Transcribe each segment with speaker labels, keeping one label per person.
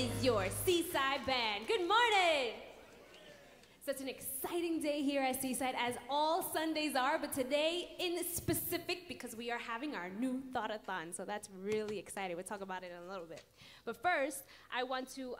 Speaker 1: is your Seaside Band. Good morning. Such an exciting day here at Seaside, as all Sundays are, but today in specific because we are having our new Thought-a-thon, so that's really exciting. We'll talk about it in a little bit. But first, I want to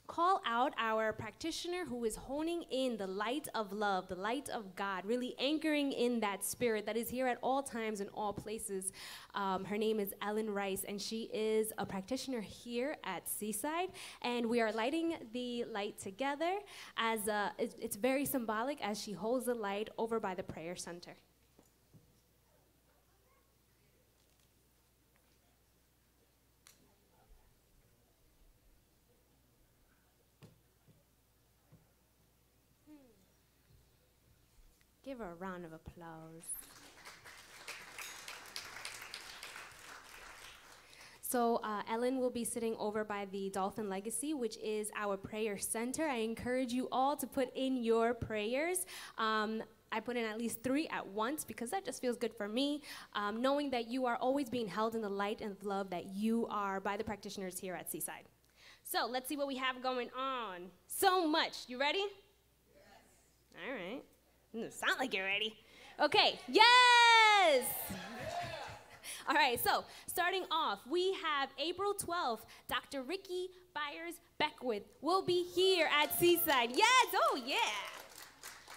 Speaker 1: call out our practitioner who is honing in the light of love, the light of God, really anchoring in that spirit that is here at all times and all places. Her name is Ellen Rice, and she is a practitioner here at Seaside, and we are lighting the light together as it's very symbolic as she holds the light over by the prayer center. Give her a round of applause. So Ellen will be sitting over by the Dolphin Legacy, which is our prayer center. I encourage you all to put in your prayers. I put in at least 3 at once because that just feels good for me, knowing that you are always being held in the light and love that you are by the practitioners here at Seaside. So let's see what we have going on. So much. You ready? Yes. All right. Doesn't sound like you're ready. Okay, yes! All right, so starting off, we have April 12th, Dr. Ricky Byers-Beckwith will be here at Seaside. Yes, oh yeah.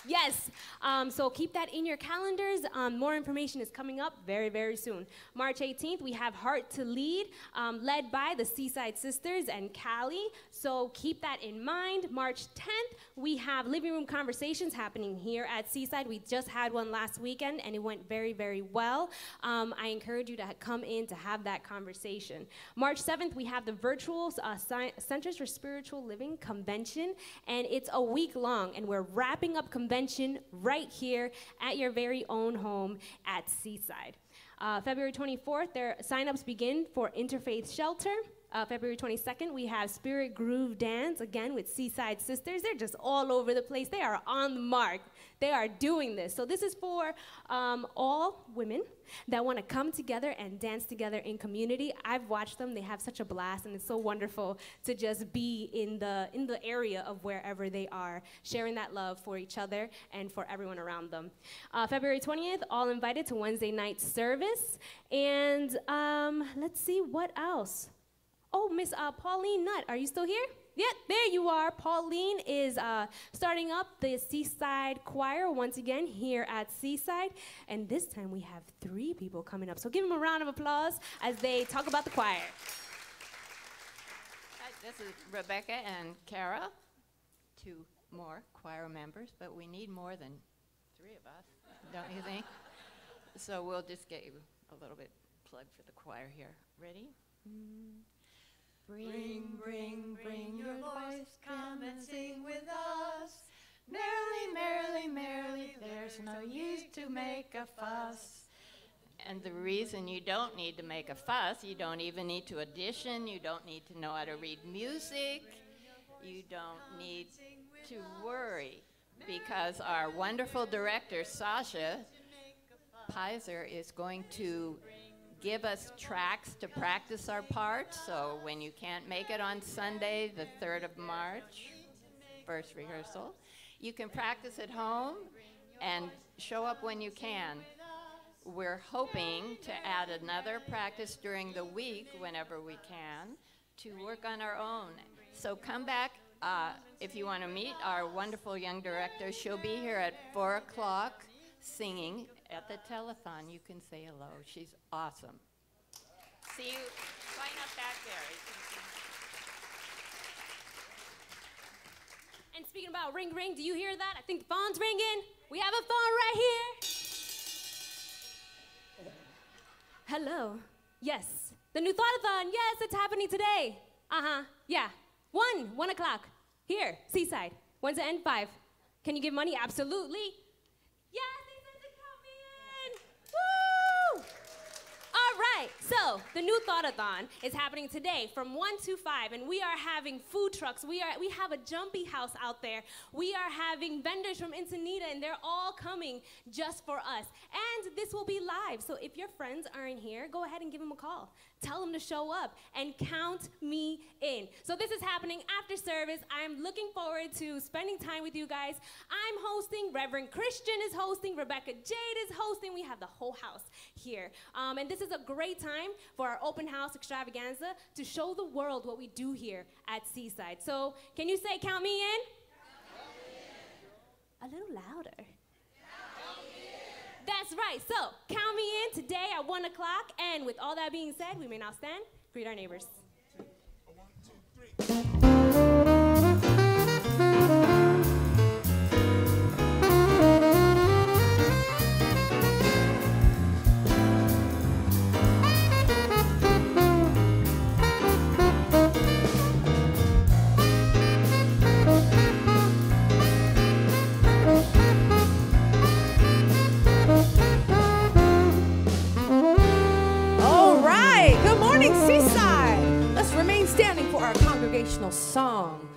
Speaker 1: Yes, so keep that in your calendars. More information is coming up very, very soon. March 18th, we have Heart to Lead, led by the Seaside Sisters and Callie. So keep that in mind. March 10th, we have Living Room Conversations happening here at Seaside. We just had one last weekend, and it went very, very well. I encourage you to come in to have that conversation. March 7th, we have the virtual Centers for Spiritual Living Convention, and it's a week long, and we're wrapping up convention right here at your very own home at Seaside. February 24th, their sign-ups begin for Interfaith Shelter. February 22nd, we have Spirit Groove Dance, again with Seaside Sisters. They're just all over the place. They are on the mark. They are doing this. So this is for all women that want to come together and dance together in community. I've watched them. They have such a blast, and it's so wonderful to just be in the area of wherever they are, sharing that love for each other and for everyone around them. February 20th, all invited to Wednesday night service. And let's see, what else? Oh, Miss Pauline Nutt, are you still here? Yeah, there you are. Pauline is starting up the Seaside Choir once again here at Seaside. And this time we have 3 people coming up. So give them a round of applause as they talk about the choir.
Speaker 2: Hi, this is Rebecca and Kara, 2 more choir members, but we need more than 3 of us, don't you think? So we'll just get you a little bit plug for the choir here. Ready?
Speaker 3: Bring, bring, bring your voice, come and sing with us. Merrily, merrily, merrily, there's no use to make a fuss.
Speaker 2: And the reason you don't need to make a fuss, you don't even need to audition, you don't need to know how to read music, you don't need to worry, because our wonderful director, Sasha Pizer, is going to give us tracks to practice our parts. So when you can't make it on Sunday, the 3rd of March, first rehearsal, you can practice at home and show up when you can. We're hoping to add another practice during the week whenever we can to work on our own. So come back if you want to meet our wonderful young director. She'll be here at 4 o'clock singing at the telethon. You can say hello. She's awesome. See you. Sign up back there.
Speaker 1: And speaking about ring, ring, do you hear that? I think the phone's ringing. We have a phone right here. Hello. Yes. The new Thought-a-thon. Yes, it's happening today. Yeah. 1 o'clock. Here, Seaside. 1 to end 5. Can you give money? Absolutely. Yes, they said to count me in. Woo! All right. So, the new Thought-a-thon is happening today from 1 to 5, and we are having food trucks. We have a jumpy house out there. We are having vendors from Encinitas, and they're all coming just for us. And this will be live, so if your friends aren't here, go ahead and give them a call. Tell them to show up and count me in. So this is happening after service. I'm looking forward to spending time with you guys. I'm hosting, Reverend Christian is hosting, Rebecca Jade is hosting. We have the whole house here. And this is a great time for our open house extravaganza to show the world what we do here at Seaside. So can you say, count me in? Count me in. A little louder. That's right. So, count me in today at 1 o'clock. And with all that being said, we may now stand, greet our neighbors.
Speaker 4: 1, 2, 3.
Speaker 5: Seaside. Let's remain standing for our congregational song.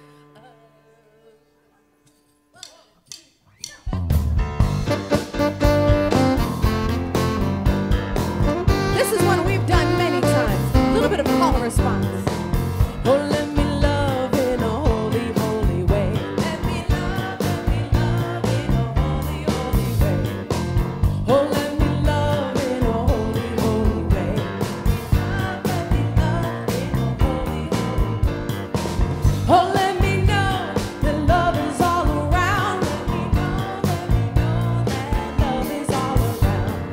Speaker 5: This is one we've done many times. A little bit of call and response. Oh, let me love in a holy, holy way. Let me love in a holy, holy way. Oh, let me love in a holy, holy way. Oh, let me know that love is all around. Let me know that love is all around.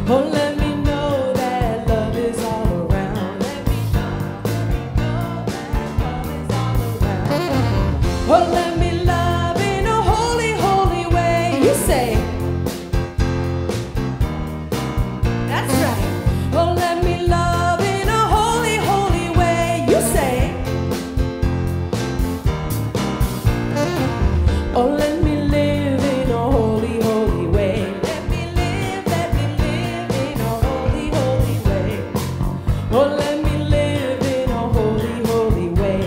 Speaker 5: Oh, let me know that love is all around. Let me know that love is all around. Oh, let me love in a holy, holy way. You say, that's right. Oh, let me love in a holy, holy way. You say, oh, let me live in a holy, holy way. Let me live in a holy, holy way. Oh, let me live in a holy, holy way.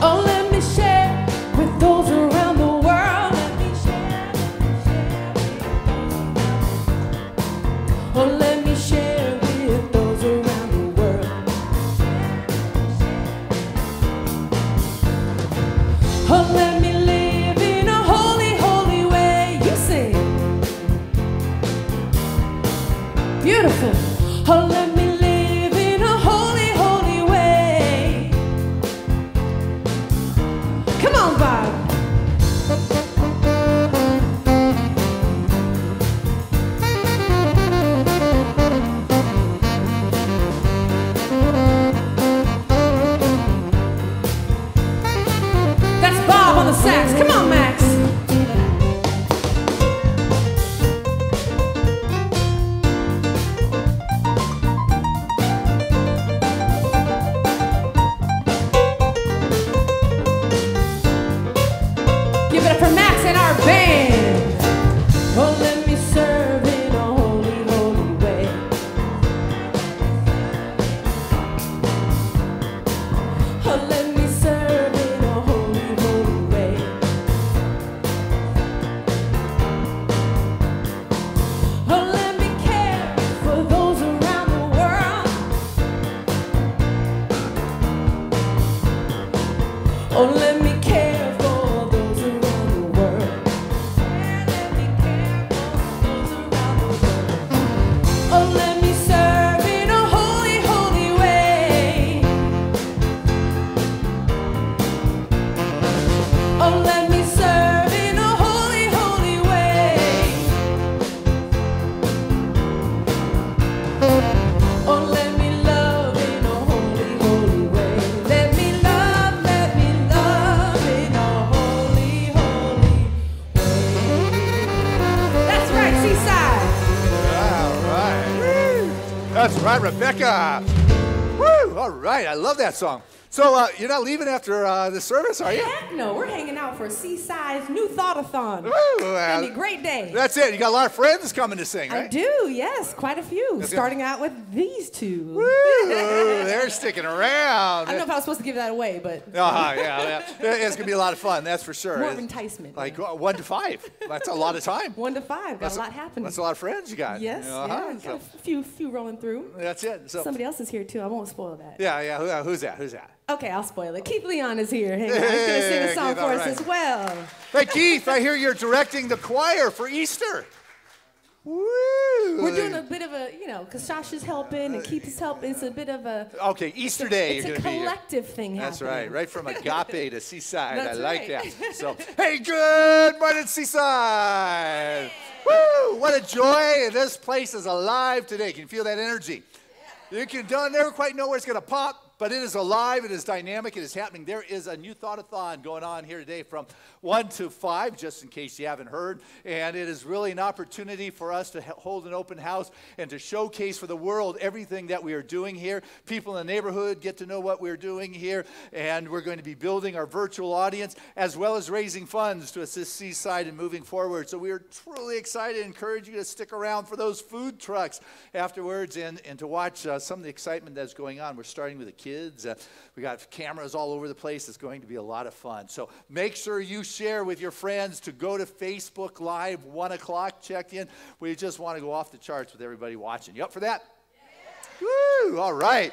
Speaker 5: Oh, let me share with those around the world. Let me share. Oh, let me share with those around the world. Oh, let me live in a holy, holy way. You sing. Beautiful. Oh, let me live in a holy, holy way. Come on, Bob. That's Bob on the sax. Come on, Max. Give it up for Max and our band. Oh, let me serve in a holy, holy way. Oh, let me serve in a holy, holy way. Oh, let me care for those around the world. Oh, let me care for those around the world. Let me care for those around the world. Oh, let me serve in a holy, holy way. Oh, let me serve in a holy, holy way. Oh, let me love in a holy, holy way. Let me love in a holy, holy way. That's right, Seaside.
Speaker 4: All right. Woo. That's right, Rebecca. Woo! All right, I love that song.
Speaker 6: So you're not leaving after the service, are you?
Speaker 5: Heck no, we're hanging out for Seaside's new Thought-a-thon.
Speaker 6: Woo,
Speaker 5: It's gonna be a great day.
Speaker 6: That's it. You got a lot of friends coming to sing, right?
Speaker 5: I do, yes, quite a few. Starting out with these two.
Speaker 6: Woo, they're sticking around.
Speaker 5: I don't know if I was supposed to give that away, but
Speaker 6: Yeah. It's going to be a lot of fun, that's for sure.
Speaker 5: more of enticement.
Speaker 6: Like 1 to 5. That's a lot of time.
Speaker 5: 1 to 5, got a lot happening.
Speaker 6: That's a lot of friends you got.
Speaker 5: Yes, yeah, got a few rolling through.
Speaker 6: That's it. So,
Speaker 5: Somebody else is here too. I won't spoil that.
Speaker 6: yeah. Who's that?
Speaker 5: Okay, I'll spoil it. Keith Leon is here. Hang on. He's going to sing a song
Speaker 6: Keith,
Speaker 5: for
Speaker 6: all
Speaker 5: us
Speaker 6: right.
Speaker 5: as well.
Speaker 6: Hey, Keith, I hear you're directing the choir for Easter. Woo!
Speaker 5: We're doing a bit of a, because Sasha's helping and Keith is helping. It's a bit of a...
Speaker 6: Okay, Easter Day.
Speaker 5: It's
Speaker 6: you're
Speaker 5: a
Speaker 6: going to be here.
Speaker 5: collective thing
Speaker 6: That's
Speaker 5: happening.
Speaker 6: right from Agape to Seaside.
Speaker 5: That's
Speaker 6: I like
Speaker 5: right.
Speaker 6: that. So, hey, good morning, Seaside. Woo! What a joy. This place is alive today. Can you feel that energy? You can never quite know where it's going to pop, but it is alive, it is dynamic, it is happening. There is a new Thought-a-thon going on here today from 1 to 5, just in case you haven't heard. And it is really an opportunity for us to hold an open house and to showcase for the world everything that we are doing here. People in the neighborhood get to know what we're doing here. And we're going to be building our virtual audience as well as raising funds to assist Seaside in moving forward. So we are truly excited. I encourage you to stick around for those food trucks afterwards and to watch some of the excitement that's going on. We're starting with the kids. We got cameras all over the place. It's going to be a lot of fun. So make sure you share with your friends to go to Facebook Live, 1 o'clock, check in. We just want to go off the charts with everybody watching. You up for that? Yeah. Woo! All right.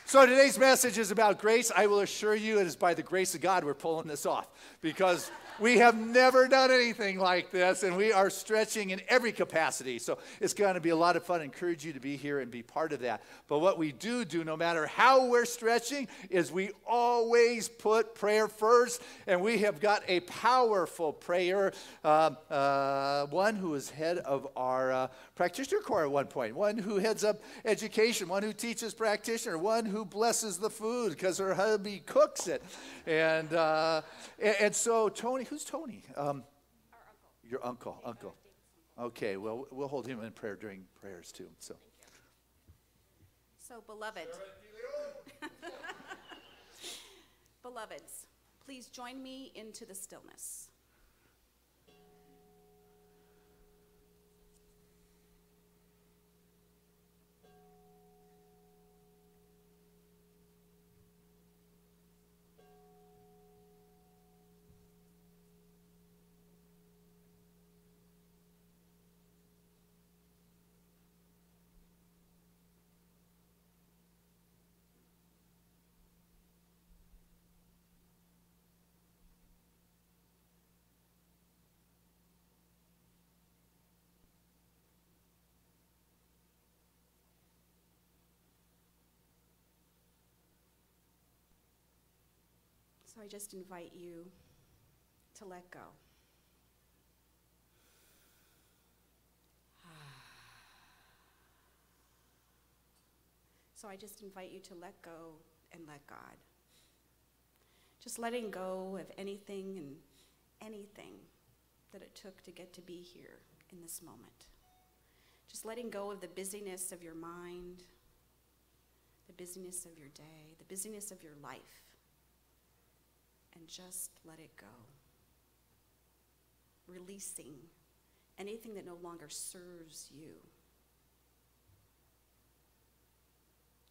Speaker 6: So today's message is about grace. I will assure you it is by the grace of God we're pulling this off because we have never done anything like this, and we are stretching in every capacity. So it's going to be a lot of fun. I encourage you to be here and be part of that. But what we do, no matter how we're stretching, is we always put prayer first, and we have got a powerful prayer, one who is head of our practitioner corps at one point, one who heads up education, one who teaches practitioner, one who blesses the food because her hubby cooks it. And so Tony, who's Tony? Our uncle. Your uncle. Okay, well, we'll hold him in prayer during prayers too. So
Speaker 3: beloved, beloveds, please join me into the stillness. So I just invite you to let go. So I just invite you to let go and let God. Just letting go of anything and anything that it took to get to be here in this moment. Just letting go of the busyness of your mind, the busyness of your day, the busyness of your life. And just let it go. Releasing anything that no longer serves you.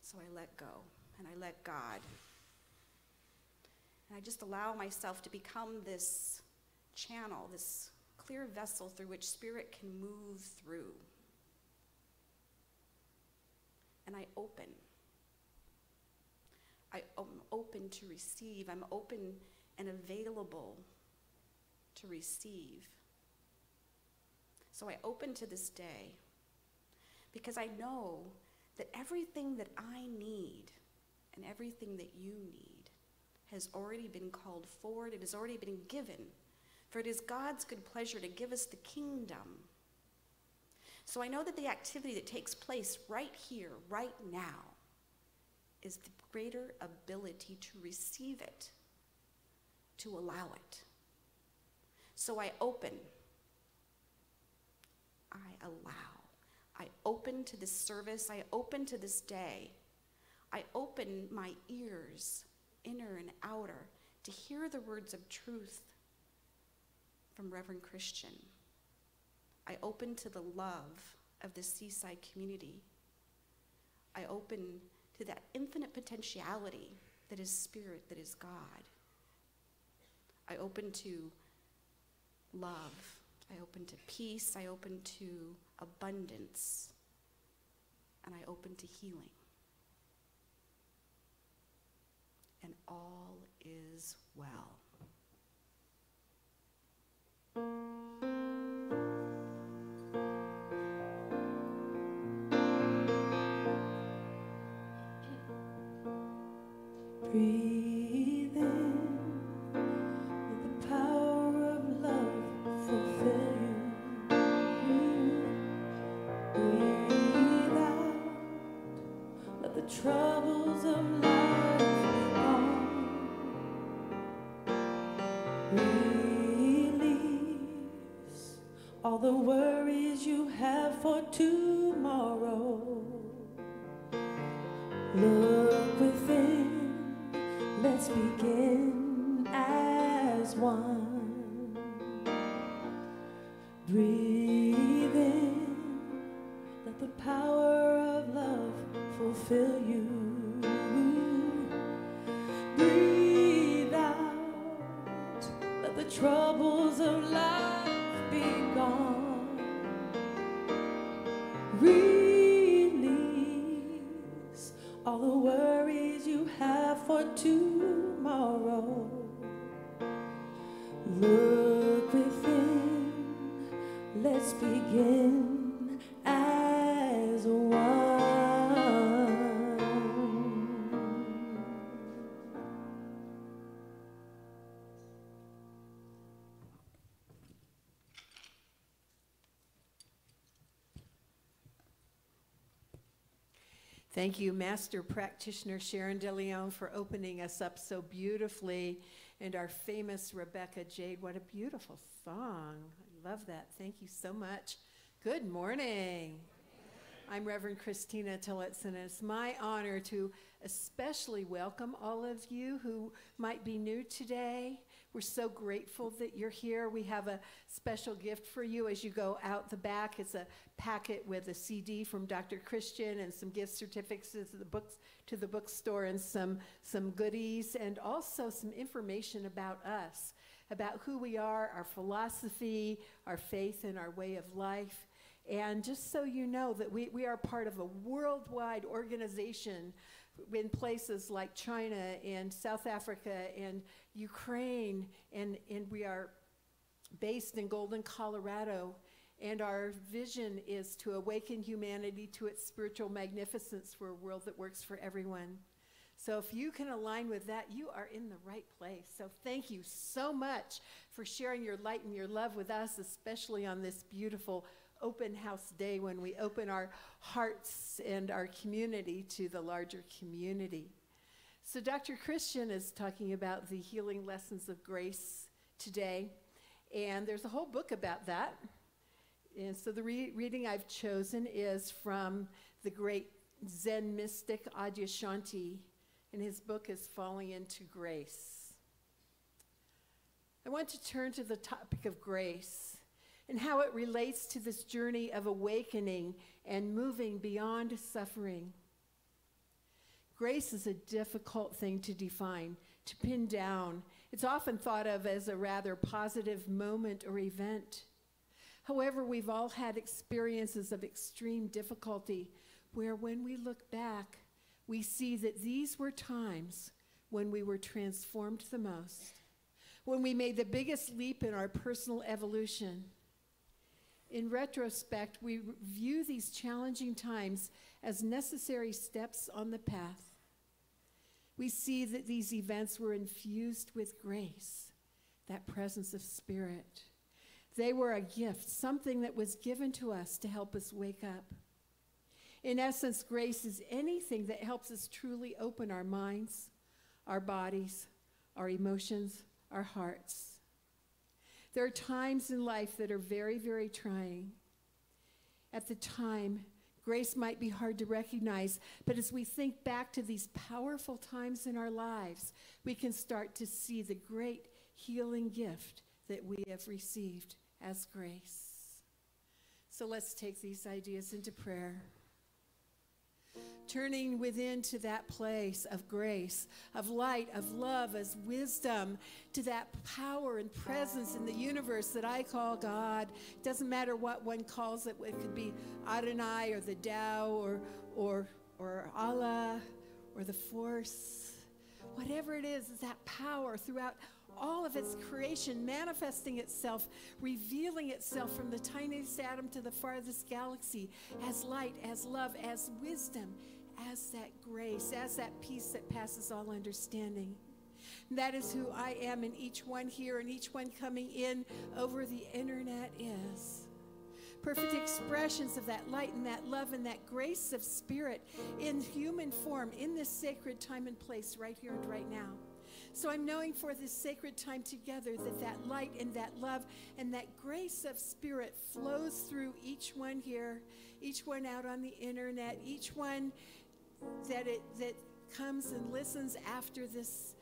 Speaker 3: So I let go and I let God. And I just allow myself to become this channel, this clear vessel through which Spirit can move through. And I open. I am open to receive. I'm open and available to receive. So I open to this day because I know that everything that I need and everything that you need has already been called forward. It has already been given. For it is God's good pleasure to give us the kingdom. So I know that the activity that takes place right here, right now, is the greater ability to receive it, to allow it. So I open. I allow. I open to this service. I open to this day. I open my ears, inner and outer, to hear the words of truth from Reverend Christian. I open to the love of the Seaside community. I open to that infinite potentiality that is spirit, that is God. I open to love. I open to peace. I open to abundance. And I open to healing. And all is well.
Speaker 5: Breathe in, let the power of love fulfill you. Breathe out, let the troubles of life be gone. Release all the worries you have for tomorrow. Look within, let's begin as one. Breathe in, let the power of love fulfill you. Breathe out, let the troubles of life be gone. Release all the worries you have for tomorrow. Look within, let's begin as one.
Speaker 7: Thank you, Master Practitioner Sharon DeLeon, for opening us up so beautifully. And our famous Rebecca Jade, what a beautiful song. I love that. Thank you so much. Good morning. I'm Reverend Christina Tillotson, and it's my honor to especially welcome all of you who might be new today. We're so grateful that you're here. We have a special gift for you as you go out the back. It's a packet with a CD from Dr. Christian and some gift certificates to the bookstore and some goodies, and also some information about us, about who we are, our philosophy, our faith, and our way of life. And just so you know that we are part of a worldwide organization in places like China and South Africa and Ukraine, and we are based in Golden, Colorado, and our vision is to awaken humanity to its spiritual magnificence for a world that works for everyone. So if you can align with that, you are in the right place. So thank you so much for sharing your light and your love with us, especially on this beautiful open house day when we open our hearts and our community to the larger community. So Dr. Christian is talking about the healing lessons of grace today, and there's a whole book about that. And so the reading I've chosen is from the great Zen mystic Adyashanti, and his book is Falling into Grace. I want to turn to the topic of grace and how it relates to this journey of awakening and moving beyond suffering. Grace is a difficult thing to define, to pin down. It's often thought of as a rather positive moment or event. However, we've all had experiences of extreme difficulty where when we look back, we see that these were times when we were transformed the most, when we made the biggest leap in our personal evolution. In retrospect, we view these challenging times as necessary steps on the path. We see that these events were infused with grace, that presence of spirit. They were a gift, something that was given to us to help us wake up. In essence, grace is anything that helps us truly open our minds, our bodies, our emotions, our hearts. There are times in life that are very, very trying. At the time, Grace might be hard to recognize, but as we think back to these powerful times in our lives, we can start to see the great healing gift that we have received as grace. So let's take these ideas into prayer. Turning within to that place of grace, of light, of love, as wisdom, to that power and presence in the universe that I call God. It doesn't matter what one calls it. It could be Adonai or the Tao or Allah or the Force. Whatever it is that power throughout all of its creation, manifesting itself, revealing itself from the tiniest atom to the farthest galaxy, as light, as love, as wisdom, as that grace, as that peace that passes all understanding. And that is who I am, and each one here and each one coming in over the internet is. Perfect expressions of that light and that love and that grace of spirit in human form in this sacred time and place right here and right now. So I'm knowing for this sacred time together that that light and that love and that grace of spirit flows through each one here, each one out on the internet, each one that comes and listens after this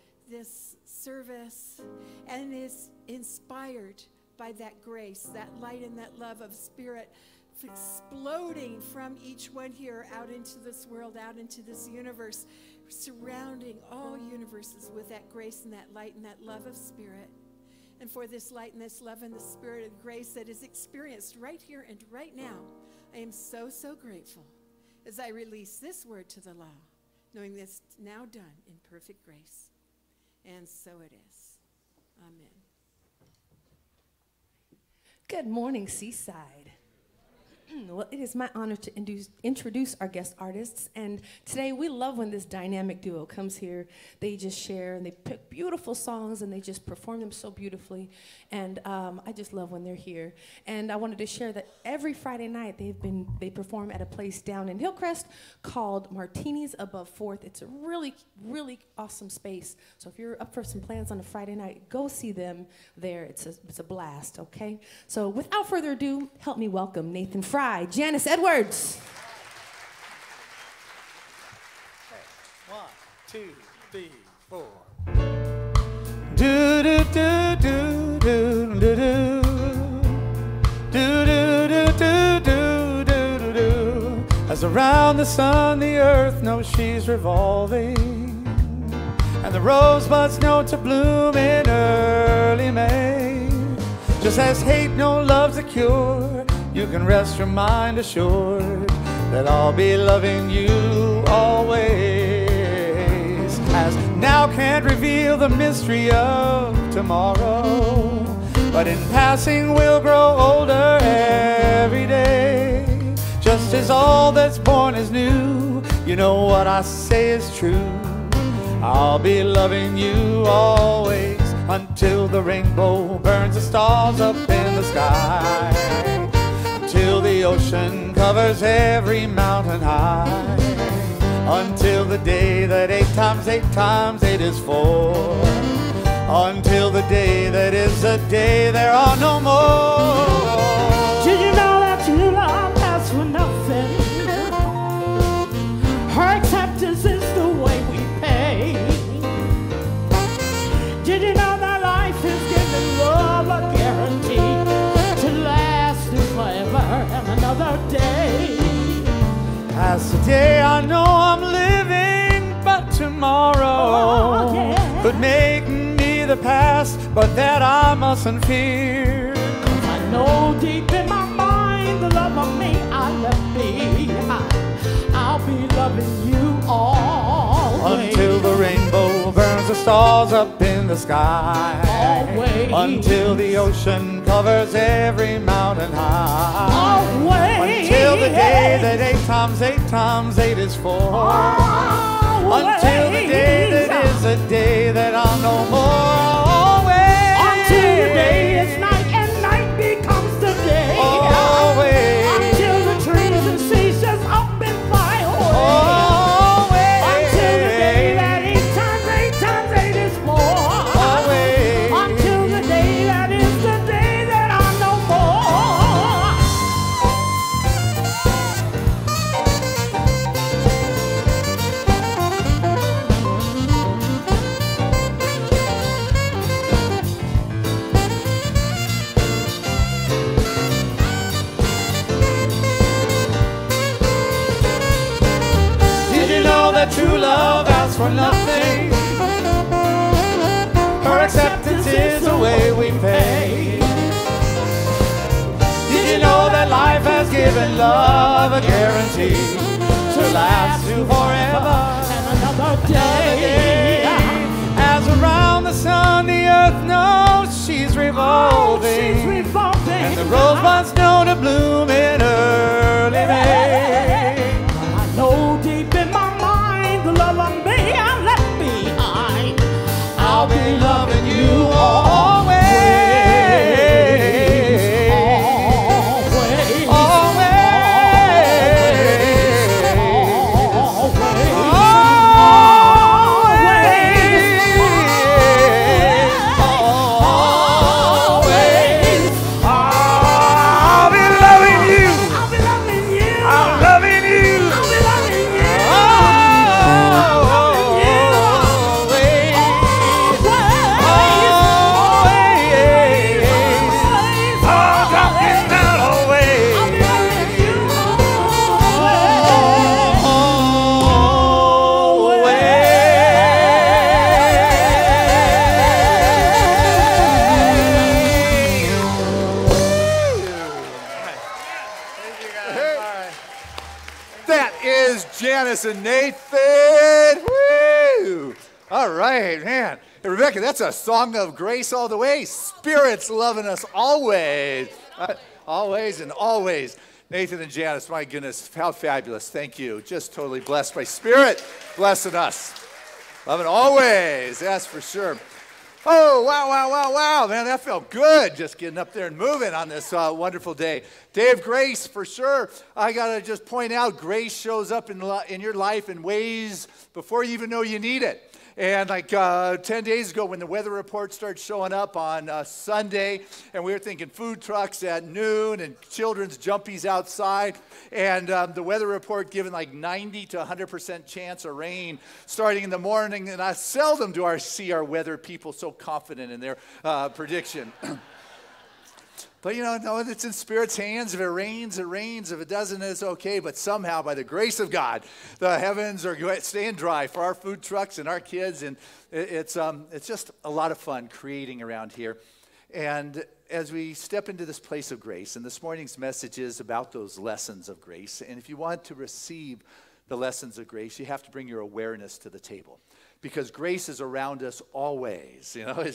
Speaker 7: service and is inspired by that grace, that light and that love of spirit exploding from each one here out into this world, out into this universe, surrounding all universes with that grace and that light and that love of spirit. And for this light and this love and the spirit of grace that is experienced right here and right now, I am so, so grateful as I release this word to the law, knowing this now done in perfect grace. And so it is. Amen.
Speaker 5: Good morning, Seaside. Well, it is my honor to introduce our guest artists, and today we love when this dynamic duo comes here. They just share, and they pick beautiful songs, and they just perform them so beautifully, and I just love when they're here. And I wanted to share that every Friday night they perform at a place down in Hillcrest called Martinis Above 4th. It's a really, really awesome space, so if you're up for some plans on a Friday night, go see them there. It's a blast, okay? So without further ado, help me welcome Nathan Fry, Janice Edwards.
Speaker 6: Okay. 1, 2, 3, 4.
Speaker 8: Do do do do do do do do do do do do do. As around the sun the earth knows she's revolving, and the rosebuds know to bloom in early May. Just as hate no love's a cure, you can rest your mind assured that I'll be loving you always. As now can't reveal the mystery of tomorrow, but in passing we'll grow older every day. Just as all that's born is new, you know what I say is true. I'll be loving you always, until the rainbow burns the stars up in the sky, until the ocean covers every mountain high, until the day that 8 times 8 times 8 is 4, until the day that is the day there are no more.
Speaker 9: Did you know that you love lasts for nothing? Her acceptance is the way we pay. Did you know that life is giving love a guarantee to last forever and another day?
Speaker 8: As today I know I'm living, but tomorrow could make me the past, but that I mustn't fear.
Speaker 9: 'Cause I know deep in my mind the love of me I left behind. I'll be loving you always,
Speaker 8: until the rainbow burns the stars up in the sky,
Speaker 9: always,
Speaker 8: until the ocean covers every mountain high,
Speaker 9: always,
Speaker 8: until the day that 8 times 8 times 8 is 4,
Speaker 9: always,
Speaker 8: until the day that is a day that I'll no more. Always,
Speaker 9: until the day is night and night becomes the day,
Speaker 8: always,
Speaker 9: until the trees and seas just up and fly away,
Speaker 8: always,
Speaker 9: until the day that 8 times 8 times 8 is 4,
Speaker 8: always,
Speaker 9: until the day that is the day that I'm no more.
Speaker 8: that true love asks for nothing. Her acceptance is the way we pay. Did you know that life has given love a guarantee to last you forever and another day? As around the sun the earth knows she's revolving, and the rosebuds know to bloom in early May.
Speaker 9: I know deep in my mind the love I may have left behind.
Speaker 8: I'll be loving you always.
Speaker 6: And Nathan, woo! All right, man. Hey, Rebecca, that's a song of grace all the way. Spirit's loving us always. Always and always. Nathan and Janice, my goodness, how fabulous. Thank you. Just totally blessed by Spirit, blessing us. Loving always, that's for sure. Oh, wow, wow, wow, wow. Man, that felt good just getting up there and moving on this wonderful day. Day of grace, for sure. I got to just point out, grace shows up in your life in ways before you even know you need it. And like 10 days ago when the weather report started showing up on Sunday, and we were thinking food trucks at noon and children's jumpies outside, and the weather report giving like 90 to 100% chance of rain starting in the morning, and I seldom do I see our weather people so confident in their prediction. But, you know, no, it's in Spirit's hands. If it rains, it rains. If it doesn't, it's okay. But somehow, by the grace of God, the heavens are staying dry for our food trucks and our kids. And it's just a lot of fun creating around here. And as we step into this place of grace, and this morning's message is about those lessons of grace. And if you want to receive the lessons of grace, you have to bring your awareness to the table. Because grace is around us always. You know,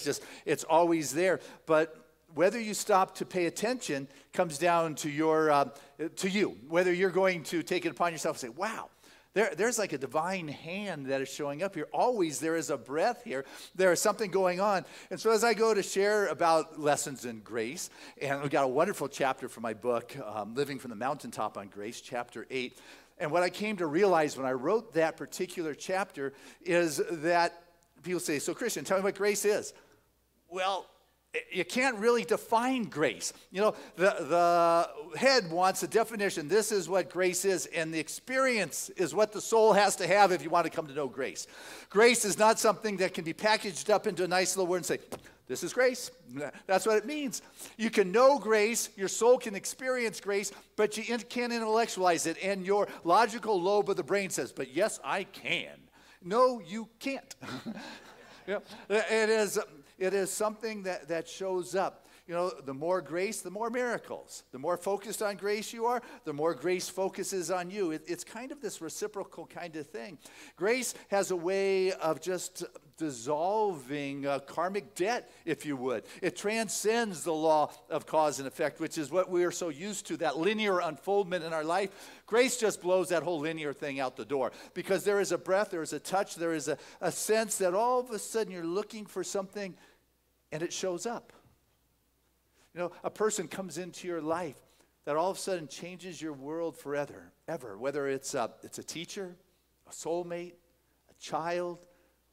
Speaker 6: it's always there. But whether you stop to pay attention comes down to you. Whether you're going to take it upon yourself and say, wow, there's like a divine hand that is showing up here. Always there is a breath here. There is something going on. And so as I go to share about lessons in grace, and we've got a wonderful chapter from my book, Living from the Mountaintop on Grace, chapter 8. And what I came to realize when I wrote that particular chapter is that people say, so Christian, tell me what grace is. Well, you can't really define grace. You know, the head wants a definition. This is what grace is, and the experience is what the soul has to have if you want to come to know grace. Grace is not something that can be packaged up into a nice little word and say, this is grace. That's what it means. You can know grace, your soul can experience grace, but you can't intellectualize it, and your logical lobe of the brain says, but yes, I can. No, you can't. You know, it is something that shows up. You know, the more grace, the more miracles. The more focused on grace you are, the more grace focuses on you. It's kind of this reciprocal kind of thing. Grace has a way of just dissolving karmic debt, if you would. It transcends the law of cause and effect, which is what we are so used to, that linear unfoldment in our life. Grace just blows that whole linear thing out the door, because there is a breath, there is a touch, there is a sense that all of a sudden you're looking for something and it shows up. You know, a person comes into your life that all of a sudden changes your world forever, ever. Whether it's a teacher, a soulmate, a child,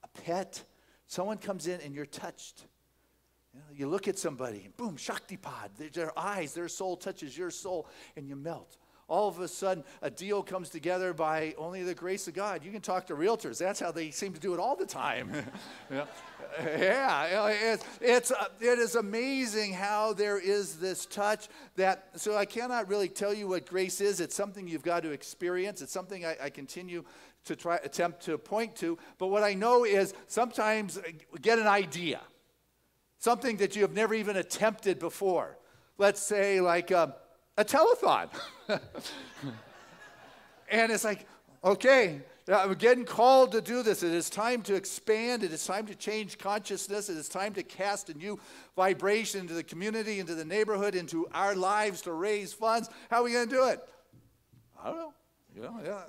Speaker 6: a pet. Someone comes in and you're touched. You know, you look at somebody and boom, Shaktipad. Their eyes, their soul touches your soul and you melt. All of a sudden, a deal comes together by only the grace of God. You can talk to realtors. That's how they seem to do it all the time. Yeah, it is amazing how there is this touch that, so I cannot really tell you what grace is. It's something you've got to experience. It's something I continue to attempt to point to. But what I know is sometimes get an idea, something that you have never even attempted before. Let's say like a telethon. And it's like, okay, I'm getting called to do this. It is time to expand. It is time to change consciousness. It is time to cast a new vibration into the community, into the neighborhood, into our lives to raise funds. How are we going to do it? I don't know. Yeah.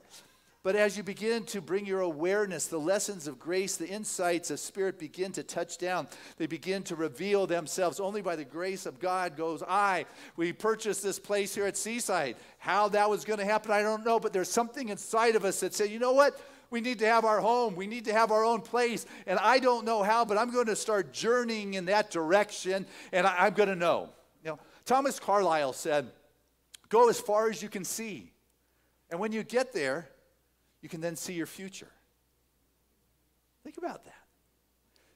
Speaker 6: But as you begin to bring your awareness, the lessons of grace, the insights of Spirit begin to touch down. They begin to reveal themselves. Only by the grace of God goes I. We purchased this place here at Seaside. How that was going to happen, I don't know. But there's something inside of us that said, you know what? We need to have our home. We need to have our own place. And I don't know how, but I'm going to start journeying in that direction. And I'm going to know. You know, Thomas Carlyle said, go as far as you can see. And when you get there, you can then see your future. Think about that.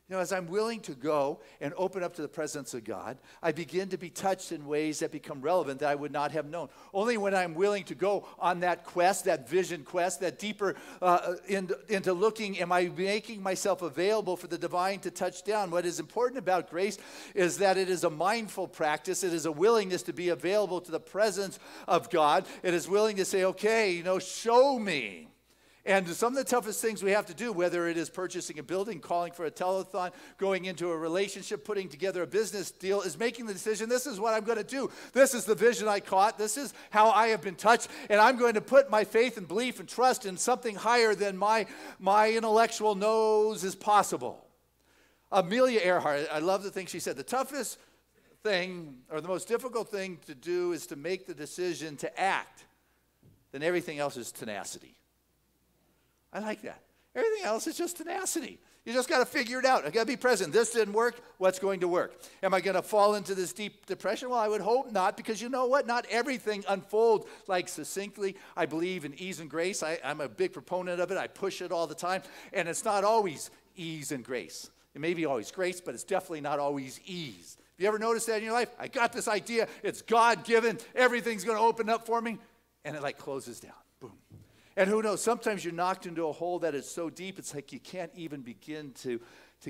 Speaker 6: You know, as I'm willing to go and open up to the presence of God, I begin to be touched in ways that become relevant that I would not have known. Only when I'm willing to go on that quest, that vision quest, that deeper into looking, am I making myself available for the divine to touch down. What is important about grace is that it is a mindful practice. It is a willingness to be available to the presence of God. It is willing to say, okay, you know, show me. And some of the toughest things we have to do, whether it is purchasing a building, calling for a telethon, going into a relationship, putting together a business deal, is making the decision, this is what I'm going to do. This is the vision I caught. This is how I have been touched. And I'm going to put my faith and belief and trust in something higher than my intellectual knows is possible. Amelia Earhart, I love the thing she said. The toughest thing, or the most difficult thing to do, is to make the decision to act. Then everything else is tenacity. I like that. Everything else is just tenacity. You just got to figure it out. I got to be present. This didn't work. What's going to work? Am I going to fall into this deep depression? Well, I would hope not, because you know what? Not everything unfolds like succinctly. I believe in ease and grace. I'm a big proponent of it. I push it all the time. And it's not always ease and grace. It may be always grace, but it's definitely not always ease. Have you ever noticed that in your life? I got this idea. It's God-given. Everything's going to open up for me. And it like closes down. Boom. And who knows, sometimes you're knocked into a hole that is so deep, it's like you can't even begin to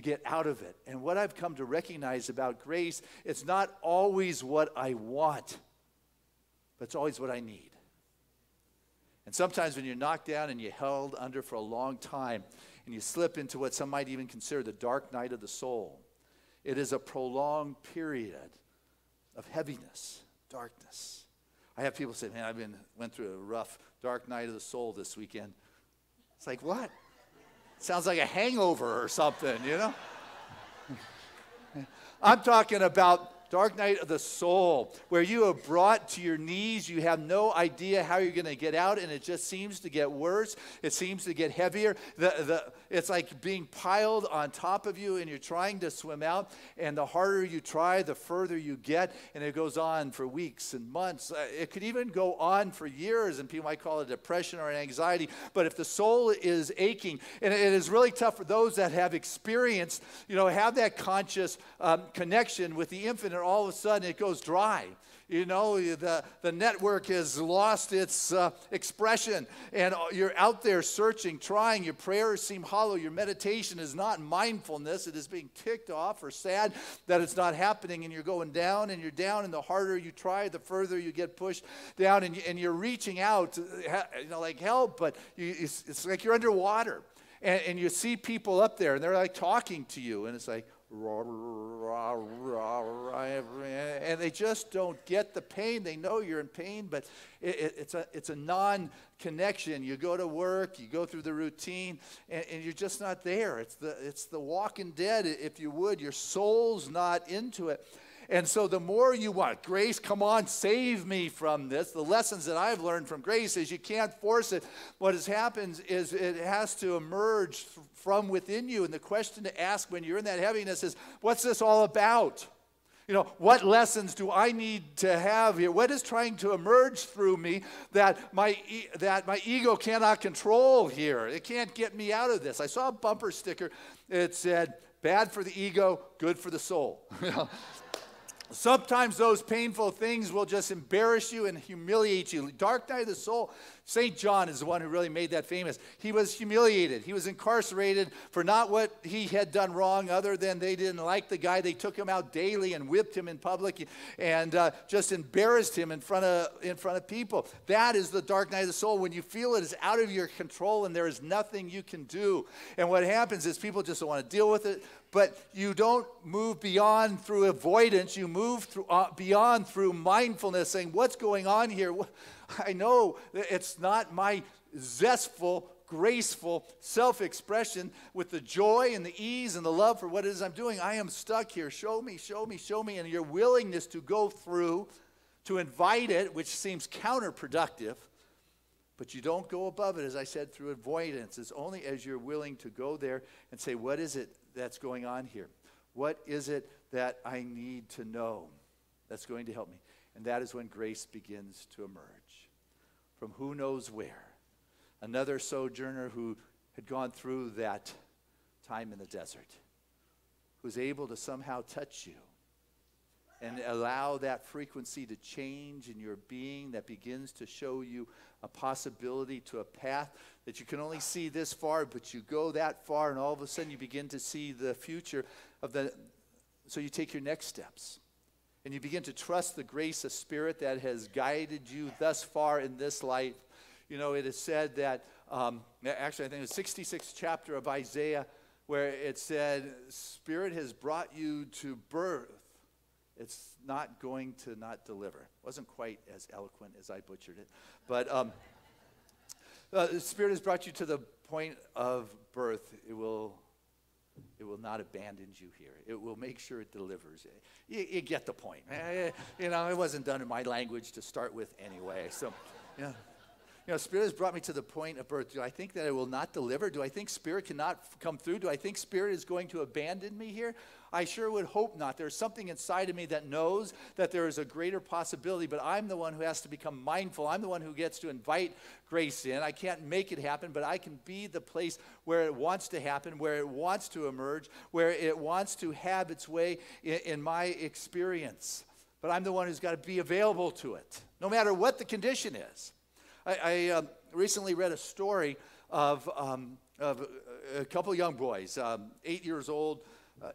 Speaker 6: get out of it. And what I've come to recognize about grace, it's not always what I want, but it's always what I need. And sometimes when you're knocked down and you're held under for a long time, and you slip into what some might even consider the dark night of the soul, it is a prolonged period of heaviness, darkness. I have people say, man, went through a rough, dark night of the soul this weekend. It's like, what? Sounds like a hangover or something, you know? I'm talking about dark night of the soul, where you are brought to your knees. You have no idea how you're going to get out, and it just seems to get worse. It seems to get heavier. It's like being piled on top of you, and you're trying to swim out, and the harder you try, the further you get, and it goes on for weeks and months. It could even go on for years, and people might call it depression or an anxiety. But if the soul is aching, and it is really tough for those that have experienced, have that conscious connection with the infinite, all of a sudden it goes dry. The network has lost its expression, and you're out there searching, trying. Your prayers seem hollow. Your meditation is not mindfulness. It is being ticked off or sad that it's not happening, and you're going down, and you're down, and the harder you try, the further you get pushed down, and you're reaching out, like help, but it's like you're underwater, and you see people up there, and they're like talking to you, and it's like, and they just don't get the pain. They know you're in pain, but it's a non-connection. You go to work, you go through the routine, and you're just not there. It's the walking dead, if you would. Your soul's not into it. And so the more you want, grace, come on, save me from this. The lessons that I've learned from grace is you can't force it. What has happened is it has to emerge from within you. And the question to ask when you're in that heaviness is, what's this all about? You know, what lessons do I need to have here? What is trying to emerge through me that my ego cannot control here? It can't get me out of this. I saw a bumper sticker. It said, bad for the ego, good for the soul. Sometimes those painful things will just embarrass you and humiliate you. Dark night of the soul. St. John is the one who really made that famous. He was humiliated. He was incarcerated for not what he had done wrong, other than they didn't like the guy. They took him out daily and whipped him in public and just embarrassed him in front of people. That is the dark night of the soul, when you feel it is out of your control and there is nothing you can do. And what happens is people just don't want to deal with it. But you don't move beyond through avoidance. You move through beyond through mindfulness, saying, what's going on here? I know that it's not my zestful, graceful self-expression with the joy and the ease and the love for what it is I'm doing. I am stuck here. Show me, show me, show me. And your willingness to go through, to invite it, which seems counterproductive, but you don't go above it, as I said, through avoidance. It's only as you're willing to go there and say, what is it that's going on here? What is it that I need to know that's going to help me? And that is when grace begins to emerge from who knows where. Another sojourner who had gone through that time in the desert, who's able to somehow touch you and allow that frequency to change in your being, that begins to show you a possibility to a path that you can only see this far, but you go that far and all of a sudden you begin to see the future of the, so you take your next steps. And you begin to trust the grace of Spirit that has guided you thus far in this life. You know, it is said that, actually I think it's the 66th chapter of Isaiah, where it said, Spirit has brought you to birth. It's not going to not deliver. Wasn't quite as eloquent as I butchered it. But the Spirit has brought you to the point of birth. It will not abandon you here. It will make sure it delivers. You get the point. You know, it wasn't done in my language to start with anyway. So, yeah. You know, Spirit has brought me to the point of birth. Do I think that it will not deliver? Do I think Spirit cannot come through? Do I think Spirit is going to abandon me here? I sure would hope not. There's something inside of me that knows that there is a greater possibility, but I'm the one who has to become mindful. I'm the one who gets to invite grace in. I can't make it happen, but I can be the place where it wants to happen, where it wants to emerge, where it wants to have its way in my experience. But I'm the one who's got to be available to it, no matter what the condition is. I recently read a story of a couple young boys, 8 years old.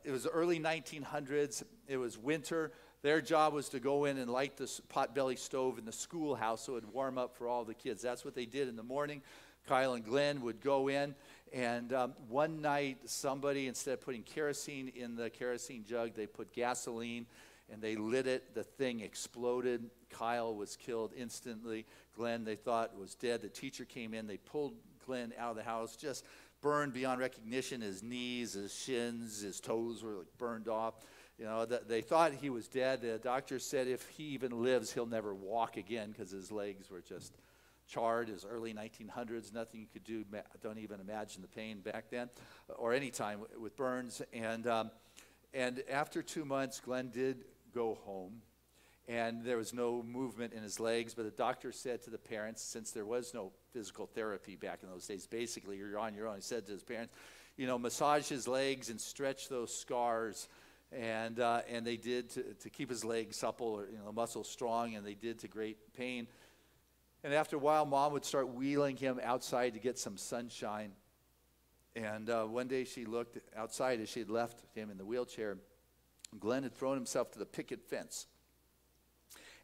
Speaker 6: It was the early 1900s. It was winter. Their job was to go in and light the potbelly stove in the schoolhouse so it would warm up for all the kids. That's what they did in the morning. Kyle and Glenn would go in, and one night somebody, instead of putting kerosene in the kerosene jug, they put gasoline, and they lit it. The thing exploded. Kyle was killed instantly. Glenn, they thought, was dead. The teacher came in. They pulled Glenn out of the house, just burned beyond recognition. His knees, his shins, his toes were like burned off. You know, they thought he was dead. The doctor said if he even lives, he'll never walk again because his legs were just charred. It was early 1900s. Nothing you could do. Don't even imagine the pain back then or any time with burns. And after 2 months, Glenn did go home. And there was no movement in his legs, but the doctor said to the parents, since there was no physical therapy back in those days, basically you're on your own. He said to his parents, you know, massage his legs and stretch those scars. And they did to keep his legs supple, or, you know, muscles strong, and they did to great pain. And after a while, Mom would start wheeling him outside to get some sunshine. And one day she looked outside as she had left him in the wheelchair. Glenn had thrown himself to the picket fence